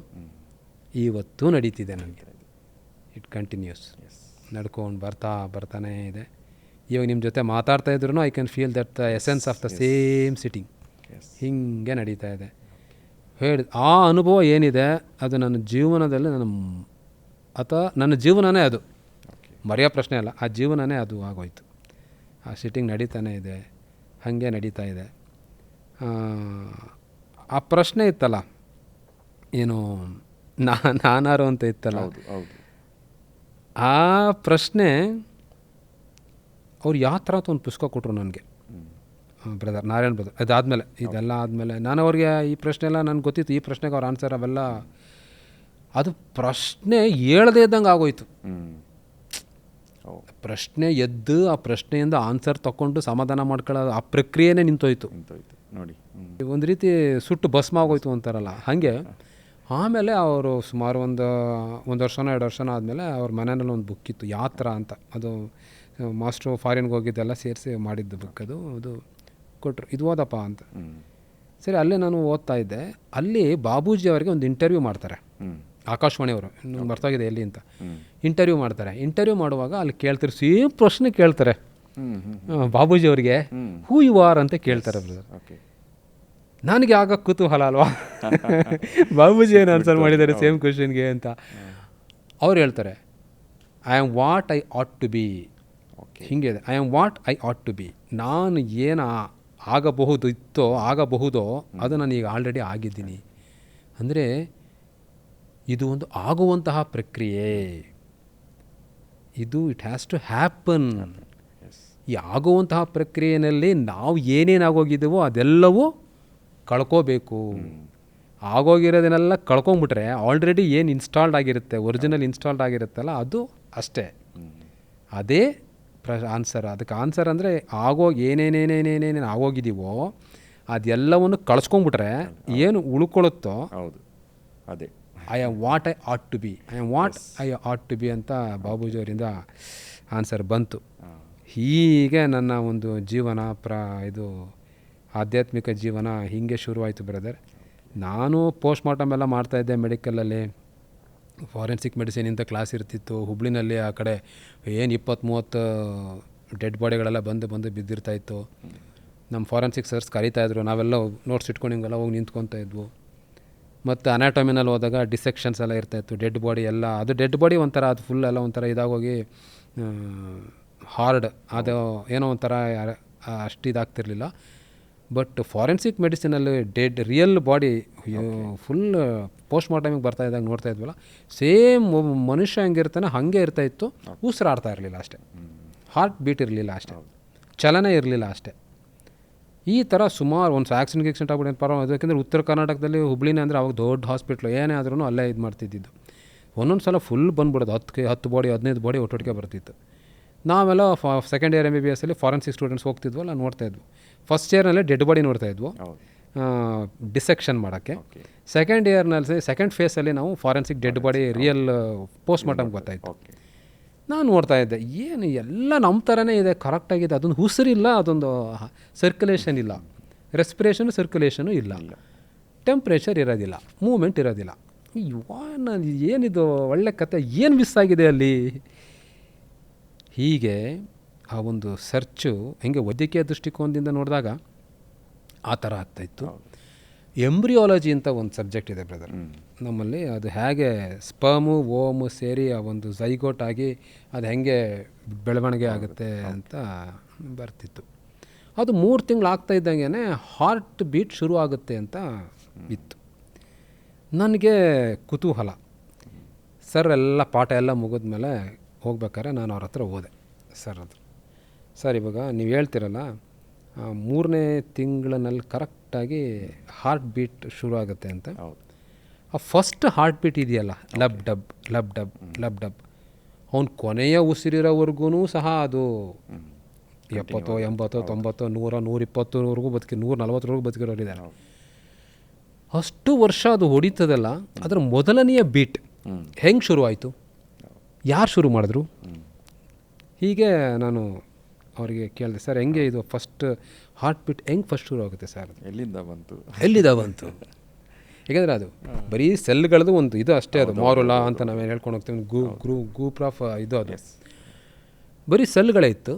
ಇವತ್ತೂ ನಡೀತಿದೆ ನನಗೆ. ಇಟ್ ಕಂಟಿನ್ಯೂಸ್, ನಡ್ಕೊಂಡು ಬರ್ತಾನೇ ಇದೆ. ಇವಾಗ ನಿಮ್ಮ ಜೊತೆ ಮಾತಾಡ್ತಾ ಇದ್ರೂ I can feel that the essence of the same sitting. ಹೀಗೆ ನಡೀತಾ ಇದೆ. ಆ ಅನುಭವ ಏನಿದೆ ಅದು ನನ್ನ ಜೀವನದಲ್ಲಿ ನನ್ನ ಜೀವನನೇ ಅದು, ಮರೆಯೋ ಪ್ರಶ್ನೆ ಅಲ್ಲ, ಆ ಜೀವನನೇ ಅದು ಆಗೋಯ್ತು. ಆ ಸಿಟ್ಟಿಂಗ್ ನಡೀತಾನೆ ಇದೆ, ಹಾಗೆ ನಡೀತಾ ಇದೆ. ಆ ಪ್ರಶ್ನೆ ಇತ್ತಲ್ಲ, ಏನು ನಾನಾರು ಅಂತ ಇತ್ತಲ್ಲ, ಆ ಪ್ರಶ್ನೆ ಅವ್ರು ಯಾವ ಥರ ಒಂದು ಪುಸ್ತಕ ಕೊಟ್ಟರು ನನಗೆ, ಬ್ರದರ್ ನಾರಾಯಣ್ ಬ್ರದರ್. ಅದಾದಮೇಲೆ ಇದೆಲ್ಲ ಆದಮೇಲೆ ನಾನು ಅವ್ರಿಗೆ ಈ ಪ್ರಶ್ನೆ ಎಲ್ಲ ನನಗೆ ಗೊತ್ತಿತ್ತು, ಈ ಪ್ರಶ್ನೆಗೆ ಅವ್ರ ಆನ್ಸರ್ ಅವೆಲ್ಲ, ಅದು ಪ್ರಶ್ನೆ ಹೇಳದೇ ಇದ್ದಂಗೆ ಆಗೋಯ್ತು. ಪ್ರಶ್ನೆ ಎದ್ದು ಆ ಪ್ರಶ್ನೆಯಿಂದ ಆನ್ಸರ್ ತಗೊಂಡು ಸಮಾಧಾನ ಮಾಡ್ಕೊಳ್ಳೋದು, ಆ ಪ್ರಕ್ರಿಯೆನೇ ನಿಂತೋಯ್ತು ನೋಡಿ. ಒಂದು ರೀತಿ ಸುಟ್ಟು ಭಸ್ಮ ಆಗೋಯ್ತು ಅಂತಾರಲ್ಲ ಹಾಗೆ. ಆಮೇಲೆ ಅವರು ಸುಮಾರು ಒಂದು ವರ್ಷನೋ 2 ವರ್ಷನೋ ಆದಮೇಲೆ ಅವ್ರ ಮನೆಯಲ್ಲಿ ಒಂದು ಬುಕ್ ಇತ್ತು, ಯಾತ್ರ ಅಂತ. ಅದು ಮಾಸ್ಟ್ರು ಫಾರಿನ್ಗೆ ಹೋಗಿದ್ದೆಲ್ಲ ಸೇರಿಸಿ ಮಾಡಿದ್ದು ಬುಕ್. ಅದು ಕೊಟ್ಟರು, ಇದು ಓದಪ್ಪ ಅಂತ. ಸರಿ, ಅಲ್ಲೇ ನಾನು ಓದ್ತಾ ಇದ್ದೆ. ಅಲ್ಲಿ ಬಾಬೂಜಿ ಅವರಿಗೆ ಒಂದು ಇಂಟರ್ವ್ಯೂ ಮಾಡ್ತಾರೆ, ಆಕಾಶವಾಣಿಯವರು, ನಂಗೆ ಬರ್ತಾಗಿದೆ ಎಲ್ಲಿ ಅಂತ. ಇಂಟರ್ವ್ಯೂ ಮಾಡ್ತಾರೆ. ಇಂಟರ್ವ್ಯೂ ಮಾಡುವಾಗ ಅಲ್ಲಿ ಕೇಳ್ತಾರೆ, ಸೇಮ್ ಪ್ರಶ್ನೆ ಕೇಳ್ತಾರೆ ಬಾಬೂಜಿ ಅವರಿಗೆ, ಹೂ ಯು ಆರ್ ಅಂತ ಕೇಳ್ತಾರೆ ಬ್ರದರ್. ನನಗೆ ಆಗ ಕುತೂಹಲ ಅಲ್ವಾ, ಬಾಬೂಜಿ ಏನು ಆನ್ಸರ್ ಮಾಡಿದ್ದಾರೆ ಸೇಮ್ ಕ್ವೆಶನ್ಗೆ ಅಂತ. ಅವ್ರು ಹೇಳ್ತಾರೆ, I am what I ought to be. ಹಿಂಗೆ ಇದೆ, I am what I ought to be. ನಾನು ಏನು ಆಗಬಹುದೋ ಅದು ನಾನು ಈಗ ಆಲ್ರೆಡಿ ಆಗಿದ್ದೀನಿ. ಅಂದರೆ ಇದು ಒಂದು ಆಗುವಂತಹ ಪ್ರಕ್ರಿಯೆ, ಇದು ಇಟ್ ಹ್ಯಾಸ್ ಟು ಹ್ಯಾಪನ್. ಈ ಆಗುವಂತಹ ಪ್ರಕ್ರಿಯೆಯಲ್ಲಿ ನಾವು ಏನೇನಾಗೋಗಿದ್ದೀವೋ ಅದೆಲ್ಲವೂ ಕಳ್ಕೋಬೇಕು. ಆಗೋಗಿರೋದನ್ನೆಲ್ಲ ಕಳ್ಕೊಂಬಿಟ್ರೆ ಆಲ್ರೆಡಿ ಏನು ಇನ್ಸ್ಟಾಲ್ಡ್ ಆಗಿರುತ್ತೆ, ಒರಿಜಿನಲ್ ಇನ್ಸ್ಟಾಲ್ಡ್ ಆಗಿರುತ್ತಲ್ಲ, ಅದು ಅಷ್ಟೇ. ಅದೇ ಆನ್ಸರ್. ಅದಕ್ಕೆ ಆನ್ಸರ್ ಅಂದರೆ ಏನೇನೇನೇನೇನೇನು ಆಗೋಗಿದ್ದೀವೋ ಅದೆಲ್ಲವನ್ನು ಕಳ್ಸ್ಕೊಂಡ್ಬಿಟ್ರೆ ಏನು ಉಳ್ಕೊಳ್ಳುತ್ತೋ ಹೌದು, ಅದೇ I am what I ought to be, I am what I ought to be ಅಂತ ಬಾಬೂಜಿ ಅವರಿಂದ ಆನ್ಸರ್ ಬಂತು. ಹೀಗೆ ನನ್ನ ಒಂದು ಜೀವನ ಇದು ಆಧ್ಯಾತ್ಮಿಕ ಜೀವನ ಹೀಗೆ ಶುರುವಾಯಿತು ಬ್ರದರ್. ನಾನು ಪೋಸ್ಟ್ ಮಾರ್ಟಮ್ ಎಲ್ಲ ಮಾಡ್ತಾಯಿದ್ದೆ ಮೆಡಿಕಲಲ್ಲಿ, ಫಾರೆನ್ಸಿಕ್ ಮೆಡಿಸಿನ್ ಇಂಥ ಕ್ಲಾಸ್ ಇರ್ತಿತ್ತು ಹುಬ್ಳಿನಲ್ಲಿ. ಆ ಕಡೆ ಏನು 20-30 ಡೆಡ್ ಬಾಡಿಗಳೆಲ್ಲ ಬಂದು ಬಿದ್ದಿರ್ತಾಯಿತ್ತು. ನಮ್ಮ ಫಾರೆನ್ಸಿಕ್ ಸರ್ಸ್ ಕರೀತಾಯಿದ್ರು, ನಾವೆಲ್ಲ ನೋಟ್ಸ್ ಇಟ್ಕೊಂಡು ಹಿಂಗೆಲ್ಲ ಹೋಗಿ ನಿಂತ್ಕೊತಾ ಇದ್ವು. ಮತ್ತು ಅನಾಟಮಿನಲ್ಲಿ ಹೋದಾಗ ಡಿಸೆಕ್ಷನ್ಸ್ ಎಲ್ಲ ಇರ್ತಾಯಿತ್ತು, ಡೆಡ್ ಬಾಡಿ ಎಲ್ಲ. ಅದು ಡೆಡ್ ಬಾಡಿ ಒಂಥರ ಅದು ಫುಲ್ ಎಲ್ಲ ಒಂಥರ ಇದಾಗೋಗಿ ಹಾರ್ಡ್, ಅದು ಏನೋ ಒಂಥರ ಅಷ್ಟು ಇದಾಗ್ತಿರ್ಲಿಲ್ಲ. ಬಟ್ ಫಾರೆನ್ಸಿಕ್ ಮೆಡಿಸಿನಲ್ಲಿ ರಿಯಲ್ ಬಾಡಿ ಫುಲ್ ಪೋಸ್ಟ್ ಮಾರ್ಟಮಿಗೆ ಬರ್ತಾ ಇದ್ದಾಗ ನೋಡ್ತಾ ಇದ್ವಲ್ಲ, ಸೇಮ್ ಮನುಷ್ಯ ಹೆಂಗಿರ್ತಾನೆ ಹಾಗೆ ಇರ್ತಾಯಿತ್ತು. ಉಸಿರಾಡ್ತಾ ಇರಲಿಲ್ಲ ಅಷ್ಟೇ, ಹಾರ್ಟ್ ಬೀಟ್ ಇರಲಿಲ್ಲ ಅಷ್ಟೇ, ಚಲನೆ ಇರಲಿಲ್ಲ ಅಷ್ಟೇ. ಈ ಥರ ಸುಮಾರು ಒಂದು ಆಕ್ಸಿಡೆಂಟ್ ಆಗ್ಬಿಟ್ಟು ಪರವಾಗಿಲ್ಲ. ಯಾಕೆಂದರೆ ಉತ್ತರ ಕರ್ನಾಟಕದಲ್ಲಿ ಹುಬ್ಳಿನೇ ಅಂದರೆ ಅವಾಗ ದೊಡ್ಡ ಹಾಸ್ಪಿಟ್ಲು, ಏನೇ ಆದ್ರೂ ಅಲ್ಲೇ ಇದು ಮಾಡ್ತಿದ್ದಿದ್ದು. ಒಂದೊಂದು ಸಲ ಫುಲ್ ಬಂದ್ಬಿಡೋದು, 10 ಬಾಡಿ 15 ಬಾಡಿ ಒಟ್ಟೊಟ್ಟಿಗೆ ಬರ್ತಿತ್ತು. ನಾವೆಲ್ಲ ಸೆಕೆಂಡ್ ಇಯರ್ MBBS ಅಲ್ಲಿ ಫಾರೆನ್ಸಿಕ್ ಸ್ಟೂಡೆಂಟ್ಸ್ ಹೋಗ್ತಿದ್ವಲ್ಲ, ನೋಡ್ತಾಯಿದ್ವು. ಫಸ್ಟ್ ಇಯರ್ನಲ್ಲೇ ಡೆಡ್ ಬಾಡಿ ನೋಡ್ತಾಯಿದ್ವು ಡಿಸೆಕ್ಷನ್ ಮಾಡೋಕ್ಕೆ. ಸೆಕೆಂಡ್ ಇಯರ್ನಲ್ಲಿ ಸೆಕೆಂಡ್ ಫೇಸಲ್ಲಿ ನಾವು forensic dead body real post ಮಾರ್ಟಮ್ಗೆ ಬರ್ತಾಯಿತ್ತು. ನಾನು ನೋಡ್ತಾ ಇದ್ದೆ, ಏನು ಎಲ್ಲ ನಮ್ಮ ಥರನೇ ಇದೆ, ಕರೆಕ್ಟಾಗಿದೆ. ಅದೊಂದು ಉಸಿರಿಲ್ಲ, ಅದೊಂದು ಸರ್ಕ್ಯುಲೇಷನ್ ಇಲ್ಲ, ರೆಸ್ಪಿರೇಷನು ಸರ್ಕ್ಯುಲೇಷನು ಇಲ್ಲ, ಟೆಂಪ್ರೇಚರ್ ಇರೋದಿಲ್ಲ, ಮೂಮೆಂಟ್ ಇರೋದಿಲ್ಲ. ಏನಿದು ಒಳ್ಳೆ ಕತೆ, ಏನು ಮಿಸ್ ಆಗಿದೆ ಅಲ್ಲಿ? ಹೀಗೆ ಆ ಒಂದು ಸರ್ಚು ಹೆಂಗೆ ವೈದ್ಯಕೀಯ ದೃಷ್ಟಿಕೋನದಿಂದ ನೋಡಿದಾಗ ಆ ಥರ ಆಗ್ತಾಯಿತ್ತು. ಎಂಬ್ರಿಯಾಲಜಿ ಅಂತ ಒಂದು ಸಬ್ಜೆಕ್ಟ್ ಇದೆ ಬ್ರದರ್ ನಮ್ಮಲ್ಲಿ. ಅದು ಹೇಗೆ ಸ್ಪರ್ಮು ಓಮು ಸೇರಿ ಆ ಒಂದು ಝೈಗೋಟ್ ಆಗಿ ಅದು ಹೆಂಗೆ ಬೆಳವಣಿಗೆ ಆಗುತ್ತೆ ಅಂತ ಬರ್ತಿತ್ತು. ಅದು 3 ತಿಂಗಳು ಆಗ್ತಾ ಇದ್ದಂಗೆ ಹಾರ್ಟ್ ಬೀಟ್ ಶುರು ಆಗುತ್ತೆ ಅಂತ ಇತ್ತು. ನನಗೆ ಕುತೂಹಲ. ಸರ್ ಎಲ್ಲ ಪಾಠ ಎಲ್ಲ ಮುಗಿದ್ಮೇಲೆ ಹೋಗ್ಬೇಕಾದ್ರೆ ನಾನು ಅವ್ರ ಹತ್ರ ಹೋದೆ. ಸರ್ ಇವಾಗ ನೀವು ಹೇಳ್ತಿರಲ್ಲ 3ನೇ ತಿಂಗಳಿನಲ್ಲಿ ಕರೆಕ್ಟಾಗಿ ಹಾರ್ಟ್ ಬೀಟ್ ಶುರು ಆಗುತ್ತೆ ಅಂತ. ಆ ಫಸ್ಟ್ ಹಾರ್ಟ್ ಬೀಟ್ ಇದೆಯಲ್ಲ, ಲಬ್ ಡಬ್ ಲಬ್ ಡಬ್ ಲಬ್ ಡಬ್, ಅವ್ನು ಕೊನೆಯ ಉಸಿರಿರೋವರೆಗೂ ಸಹ ಅದು 70, 80, 90, 100, 120ವರೆಗೂ 140ವರೆಗೂ ಬದುಕಿರೋರಿದ್ದಾರೆ. ಅಷ್ಟು ವರ್ಷ ಅದು ಹೊಡಿತದಲ್ಲ, ಅದರ ಮೊದಲನೆಯ ಬೀಟ್ ಹೆಂಗೆ ಶುರುವಾಯಿತು, ಯಾರು ಶುರು ಮಾಡಿದ್ರು? ಹೀಗೆ ನಾನು ಅವರಿಗೆ ಕೇಳಿದೆ, ಸರ್ ಹೆಂಗೆ ಇದು ಫಸ್ಟ್ ಹಾರ್ಟ್ ಬೀಟ್ ಹೆಂಗೆ ಫಸ್ಟ್ ಶುರು ಆಗುತ್ತೆ ಸರ್? ಎಲ್ಲಿಂದ ಬಂತು? ಯಾಕೆಂದರೆ ಅದು ಬರೀ ಸೆಲ್ಗಳದ್ದು ಒಂದು ಇದು ಅಷ್ಟೇ, ಅದು ಮಾರುಲಾ ಅಂತ ನಾವೇನು ಹೇಳ್ಕೊಂಡು ಹೋಗ್ತೀವಿ, ಗ್ರೂಪ್ ಆಫ್ ಇದು, ಅದು ಬರೀ ಸೆಲ್ಗಳೇ ಇತ್ತು.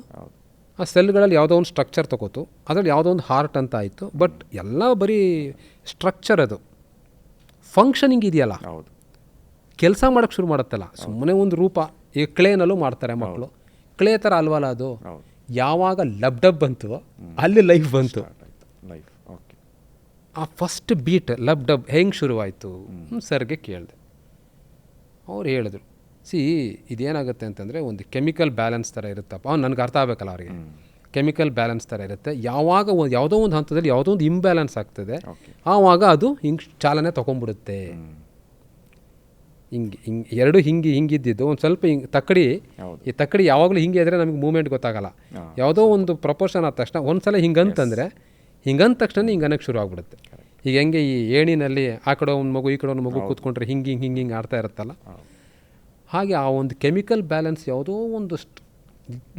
ಆ ಸೆಲ್ಗಳಲ್ಲಿ ಯಾವುದೋ ಒಂದು ಸ್ಟ್ರಕ್ಚರ್ ತಗೋತು, ಅದರಲ್ಲಿ ಯಾವುದೋ ಒಂದು ಹಾರ್ಟ್ ಅಂತ ಆಯಿತು. ಬಟ್ ಎಲ್ಲ ಬರೀ ಸ್ಟ್ರಕ್ಚರ್, ಅದು ಫಂಕ್ಷನಿಂಗ್ ಇದೆಯಲ್ಲ, ಕೆಲಸ ಮಾಡೋಕ್ಕೆ ಶುರು ಮಾಡುತ್ತಲ್ಲ, ಸುಮ್ಮನೆ ಒಂದು ರೂಪ. ಈಗ ಕ್ಲೇನಲ್ಲೂ ಮಾಡ್ತಾರೆ ಮಕ್ಕಳು, ಕ್ಲೇ ಥರ ಅಲ್ವಲ್ಲ ಅದು. ಯಾವಾಗ ಲಬ್ ಡಬ್ ಬಂತು ಅಲ್ಲಿ ಲೈಫ್ ಬಂತು. ಆ ಫಸ್ಟ್ ಬೀಟ್ ಲಬ್ ಡಬ್ ಹೆಂಗೆ ಶುರುವಾಯಿತು ಸರ್ಗೆ ಕೇಳಿದೆ. ಅವ್ರು ಹೇಳಿದ್ರು, ಇದೇನಾಗುತ್ತೆ ಅಂತಂದರೆ ಒಂದು ಕೆಮಿಕಲ್ ಬ್ಯಾಲೆನ್ಸ್ ಥರ ಇರುತ್ತಪ್ಪ. ನನಗೆ ಅರ್ಥ ಆಗಬೇಕಲ್ಲ ಅವರಿಗೆ. ಕೆಮಿಕಲ್ ಬ್ಯಾಲೆನ್ಸ್ ಥರ ಇರುತ್ತೆ. ಯಾವಾಗ ಯಾವುದೋ ಒಂದು ಹಂತದಲ್ಲಿ ಯಾವುದೋ ಒಂದು ಇಂಬ್ಯಾಲೆನ್ಸ್ ಆಗ್ತದೆ, ಆವಾಗ ಅದು ಹಿಂಗೆ ಚಾಲನೆ ತೊಗೊಂಡ್ಬಿಡುತ್ತೆ. ಎರಡು ಹಿಂಗಿದ್ದಿದ್ದು ಒಂದು ಸ್ವಲ್ಪ ಹಿಂಗೆ ಈ ತಕ್ಕಡಿ ಯಾವಾಗಲೂ ಹಿಂಗೆ ಇದ್ದರೆ ನಮಗೆ ಮೂವ್ಮೆಂಟ್ ಗೊತ್ತಾಗಲ್ಲ. ಯಾವುದೋ ಒಂದು ಪ್ರಪೋರ್ಷನ್ ಆದ ತಕ್ಷಣ ಒಂದು ಸಲ ಹಿಂಗಂತಂದರೆ ಹಿಂಗಂದ ತಕ್ಷಣ ಹಿಂಗೆ ಅನ್ನೋಕ್ಕೆ ಶುರು ಆಗ್ಬಿಡುತ್ತೆ. ಈಗ ಹೆಂಗೆ ಈ ಏಣಿನಲ್ಲಿ ಆ ಕಡೆ ಒಂದು ಮಗು ಈ ಕಡೆ ಒಂದು ಮಗು ಕೂತ್ಕೊಂಡ್ರೆ ಹಿಂಗೆ ಆಡ್ತಾ ಇರುತ್ತಲ್ಲ, ಹಾಗೆ ಆ ಒಂದು ಕೆಮಿಕಲ್ ಬ್ಯಾಲೆನ್ಸ್ ಯಾವುದೋ ಒಂದು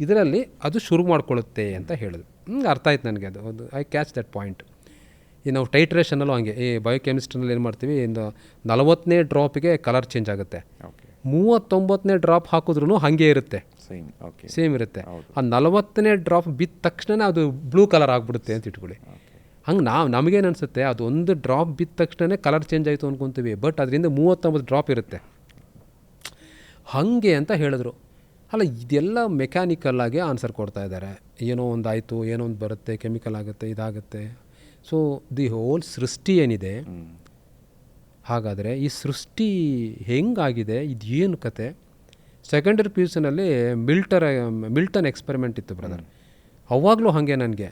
ಇದರಲ್ಲಿ ಅದು ಶುರು ಮಾಡ್ಕೊಳ್ಳುತ್ತೆ ಅಂತ ಹೇಳಿದ್ರು. ಅರ್ಥ ಆಯ್ತು ನನಗೆ ಅದು. I catch that point. ಈ ನಾವು ಟೈಟ್ರೇಷನಲ್ಲೂ ಹಾಗೆ, ಈ ಬಯೋಕೆಮಿಸ್ಟ್ರಿನಲ್ಲಿ ಏನು ಮಾಡ್ತೀವಿ, ಇನ್ನು 40ನೇ ಡ್ರಾಪಿಗೆ ಕಲರ್ ಚೇಂಜ್ ಆಗುತ್ತೆ, 39ನೇ ಡ್ರಾಪ್ ಹಾಕಿದ್ರೂ ಹಾಗೆ ಇರುತ್ತೆ, ಸೇಮ್ ಇರುತ್ತೆ. ಆ 40ನೇ ಡ್ರಾಪ್ ಬಿದ್ದ ತಕ್ಷಣ ಅದು ಬ್ಲೂ ಕಲರ್ ಆಗಿಬಿಡುತ್ತೆ ಅಂತ ಇಟ್ಕೊಳ್ಳಿ. ಹಂಗೆ ನಮಗೇನು ಅನಿಸುತ್ತೆ, ಅದು ಒಂದು ಡ್ರಾಪ್ ಬಿದ್ದ ತಕ್ಷಣ ಕಲರ್ ಚೇಂಜ್ ಆಯಿತು ಅಂದ್ಕೊತೀವಿ. ಬಟ್ ಅದರಿಂದ 39 ಡ್ರಾಪ್ ಇರುತ್ತೆ ಹಾಗೆ ಅಂತ ಹೇಳಿದ್ರು. ಅಲ್ಲ, ಇದೆಲ್ಲ ಮೆಕ್ಯಾನಿಕಲ್ಲಾಗೆ ಆನ್ಸರ್ ಕೊಡ್ತಾ ಇದ್ದಾರೆ. ಏನೋ ಒಂದು ಆಯಿತು, ಏನೋ ಒಂದು ಬರುತ್ತೆ, ಕೆಮಿಕಲ್ ಆಗುತ್ತೆ, ಇದಾಗುತ್ತೆ. ಸೊ ದಿ ಹೋಲ್ ಸೃಷ್ಟಿ ಏನಿದೆ, ಹಾಗಾದರೆ ಈ ಸೃಷ್ಟಿ ಹೆಂಗಾಗಿದೆ, ಇದೇನು ಕತೆ? ಸೆಕೆಂಡರಿ PUC ಮಿಲ್ಟನ್ ಎಕ್ಸ್ಪೆರಿಮೆಂಟ್ ಇತ್ತು ಬ್ರದರ್. ಅವಾಗಲೂ ಹಾಗೆ ನನಗೆ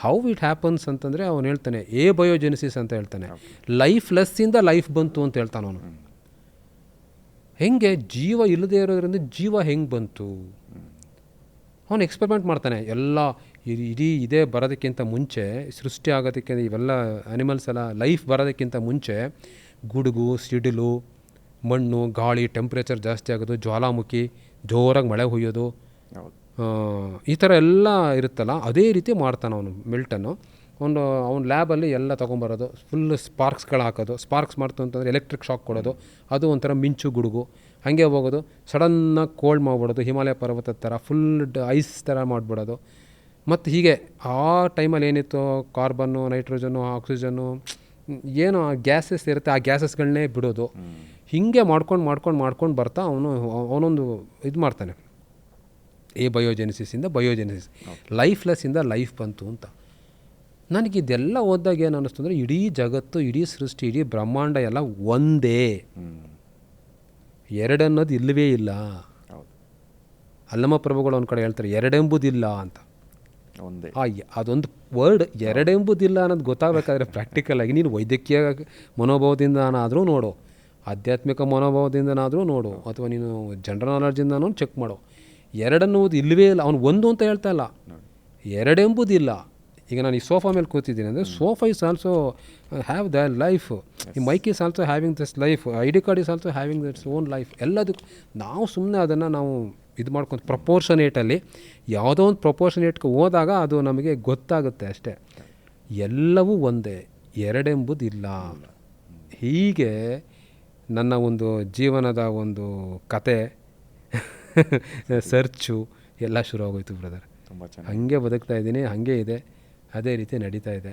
ಹೌ ಇಟ್ ಹ್ಯಾಪನ್ಸ್ ಅಂತಂದರೆ ಅವನು ಹೇಳ್ತಾನೆ ಬಯೋಜೆನಿಸಿಸ್ ಅಂತ ಹೇಳ್ತಾನೆ. ಲೈಫ್ ಲೆಸ್ಸಿಂದ ಲೈಫ್ ಬಂತು ಅಂತ ಹೇಳ್ತಾನೆ ಅವನು. ಹೆಂಗೆ ಜೀವ ಇಲ್ಲದೇ ಇರೋದ್ರಿಂದ ಜೀವ ಹೆಂಗೆ ಬಂತು? ಅವನು ಎಕ್ಸ್ಪೆರಿಮೆಂಟ್ ಮಾಡ್ತಾನೆ ಎಲ್ಲ ಇಡೀ ಇದೇ ಬರೋದಕ್ಕಿಂತ ಮುಂಚೆ, ಸೃಷ್ಟಿ ಆಗೋದಕ್ಕೆ ಇವೆಲ್ಲ ಅನಿಮಲ್ಸ್ ಎಲ್ಲ ಲೈಫ್ ಬರೋದಕ್ಕಿಂತ ಮುಂಚೆ ಗುಡುಗು, ಸಿಡಿಲು, ಮಣ್ಣು, ಗಾಳಿ, ಟೆಂಪ್ರೇಚರ್ ಜಾಸ್ತಿ ಆಗೋದು, ಜ್ವಾಲಾಮುಖಿ, ಜೋರಾಗಿ ಮಳೆ ಹುಯ್ಯೋದು, ಹೌದು. ಈ ಥರ ಎಲ್ಲ ಇರುತ್ತಲ್ಲ, ಅದೇ ರೀತಿ ಮಾಡ್ತಾನೆ ಅವನು ಮಿಲ್ಟನ್ನು. ಅವ್ನ ಲ್ಯಾಬಲ್ಲಿ ಎಲ್ಲ ತೊಗೊಂಬರೋದು, ಫುಲ್ ಸ್ಪಾರ್ಕ್ಸ್ಗಳು ಹಾಕೋದು. ಸ್ಪಾರ್ಕ್ಸ್ ಮಾಡ್ತು ಅಂತಂದರೆ ಎಲೆಕ್ಟ್ರಿಕ್ ಶಾಕ್ ಕೊಡೋದು, ಅದು ಒಂಥರ ಮಿಂಚು ಗುಡುಗು, ಹಾಗೆ ಹೋಗೋದು. ಸಡನ್ನಾಗಿ ಕೋಲ್ಡ್ ಮಾಡಿಬಿಡೋದು, ಹಿಮಾಲಯ ಪರ್ವತದ ಥರ ಫುಲ್ ಐಸ್ ಥರ ಮಾಡಿಬಿಡೋದು. ಮತ್ತು ಹೀಗೆ ಆ ಟೈಮಲ್ಲಿ ಏನಿತ್ತು ಕಾರ್ಬನ್ನು, ನೈಟ್ರೋಜನ್ನು, ಆಕ್ಸಿಜನ್ನು, ಏನು ಗ್ಯಾಸಸ್ ಇರುತ್ತೆ ಆ ಗ್ಯಾಸಸ್ಗಳನ್ನೇ ಬಿಡೋದು. ಹೀಗೆ ಮಾಡ್ಕೊಂಡು ಬರ್ತಾ ಅವನೊಂದು ಇದು ಮಾಡ್ತಾನೆ, ಬಯೋಜೆನಿಸಿಸಿಂದ ಬಯೋಜೆನಿಸಿಸ್, ಲೈಫ್ಲೆಸ್ಸಿಂದ ಲೈಫ್ ಬಂತು ಅಂತ. ನನಗಿದೆಲ್ಲ ಓದಿದಾಗ ಏನು ಅನ್ನಿಸ್ತು ಅಂದರೆ, ಇಡೀ ಜಗತ್ತು, ಇಡೀ ಸೃಷ್ಟಿ, ಇಡೀ ಬ್ರಹ್ಮಾಂಡ ಎಲ್ಲ ಒಂದೇ, ಎರಡನ್ನೋದು ಇಲ್ಲವೇ ಇಲ್ಲ. ಅಲ್ಲಮ ಪ್ರಭುಗಳು ಒಂದು ಕಡೆ ಹೇಳ್ತಾರೆ ಎರಡೆಂಬುದಿಲ್ಲ ಅಂತ. ಒಂದೇ ಅದೊಂದು ವರ್ಡ್ ಎರಡೆಂಬುದಿಲ್ಲ ಅನ್ನೋದು ಗೊತ್ತಾಗಬೇಕಾದ್ರೆ ಪ್ರಾಕ್ಟಿಕಲಾಗಿ ನೀನು ವೈದ್ಯಕೀಯ ಮನೋಭಾವದಿಂದನಾದರೂ ನೋಡು, ಆಧ್ಯಾತ್ಮಿಕ ಮನೋಭಾವದಿಂದನಾದರೂ ನೋಡು, ಅಥವಾ ನೀನು ಜನರಲ್ ನಾಲೆಡ್ಜಿಂದನೂ ಚೆಕ್ ಮಾಡು. ಎರಡನ್ನುವುದು ಇಲ್ಲವೇ ಇಲ್ಲ. ಅವನು ಒಂದು ಅಂತ ಹೇಳ್ತಾ ಇಲ್ಲ, ಎರಡೆಂಬುದಿಲ್ಲ. ಈಗ ನಾನು ಈ ಸೋಫಾ ಮೇಲೆ ಕೂತಿದ್ದೀನಿ ಅಂದರೆ sofa is also have the life, ಈ mike is also having this life, I D card is also having its own life. ಎಲ್ಲದಕ್ಕೂ ನಾವು ಸುಮ್ಮನೆ ಅದನ್ನು ನಾವು ಇದು ಮಾಡ್ಕೊಂಡು ಪ್ರಪೋರ್ಷನೇಟಲ್ಲಿ ಯಾವುದೋ ಒಂದು ಪ್ರಪೋರ್ಷನೇಟ್ಗೆ ಹೋದಾಗ ಅದು ನಮಗೆ ಗೊತ್ತಾಗುತ್ತೆ ಅಷ್ಟೇ. ಎಲ್ಲವೂ ಒಂದೇ, ಎರಡೆಂಬುದಿಲ್ಲ. ಹೀಗೆ ನನ್ನ ಒಂದು ಜೀವನದ ಒಂದು ಕತೆ ಸರ್ಚು ಎಲ್ಲ ಶುರು ಆಗೋಯ್ತು ಬ್ರದರ್. ತುಂಬ ಚೆನ್ನಾಗಿ ಹಾಗೆ ಬದುಕ್ತಾ ಇದ್ದೀನಿ, ಹಾಗೆ ಇದೆ, ಅದೇ ರೀತಿ ನಡೀತಾ ಇದೆ.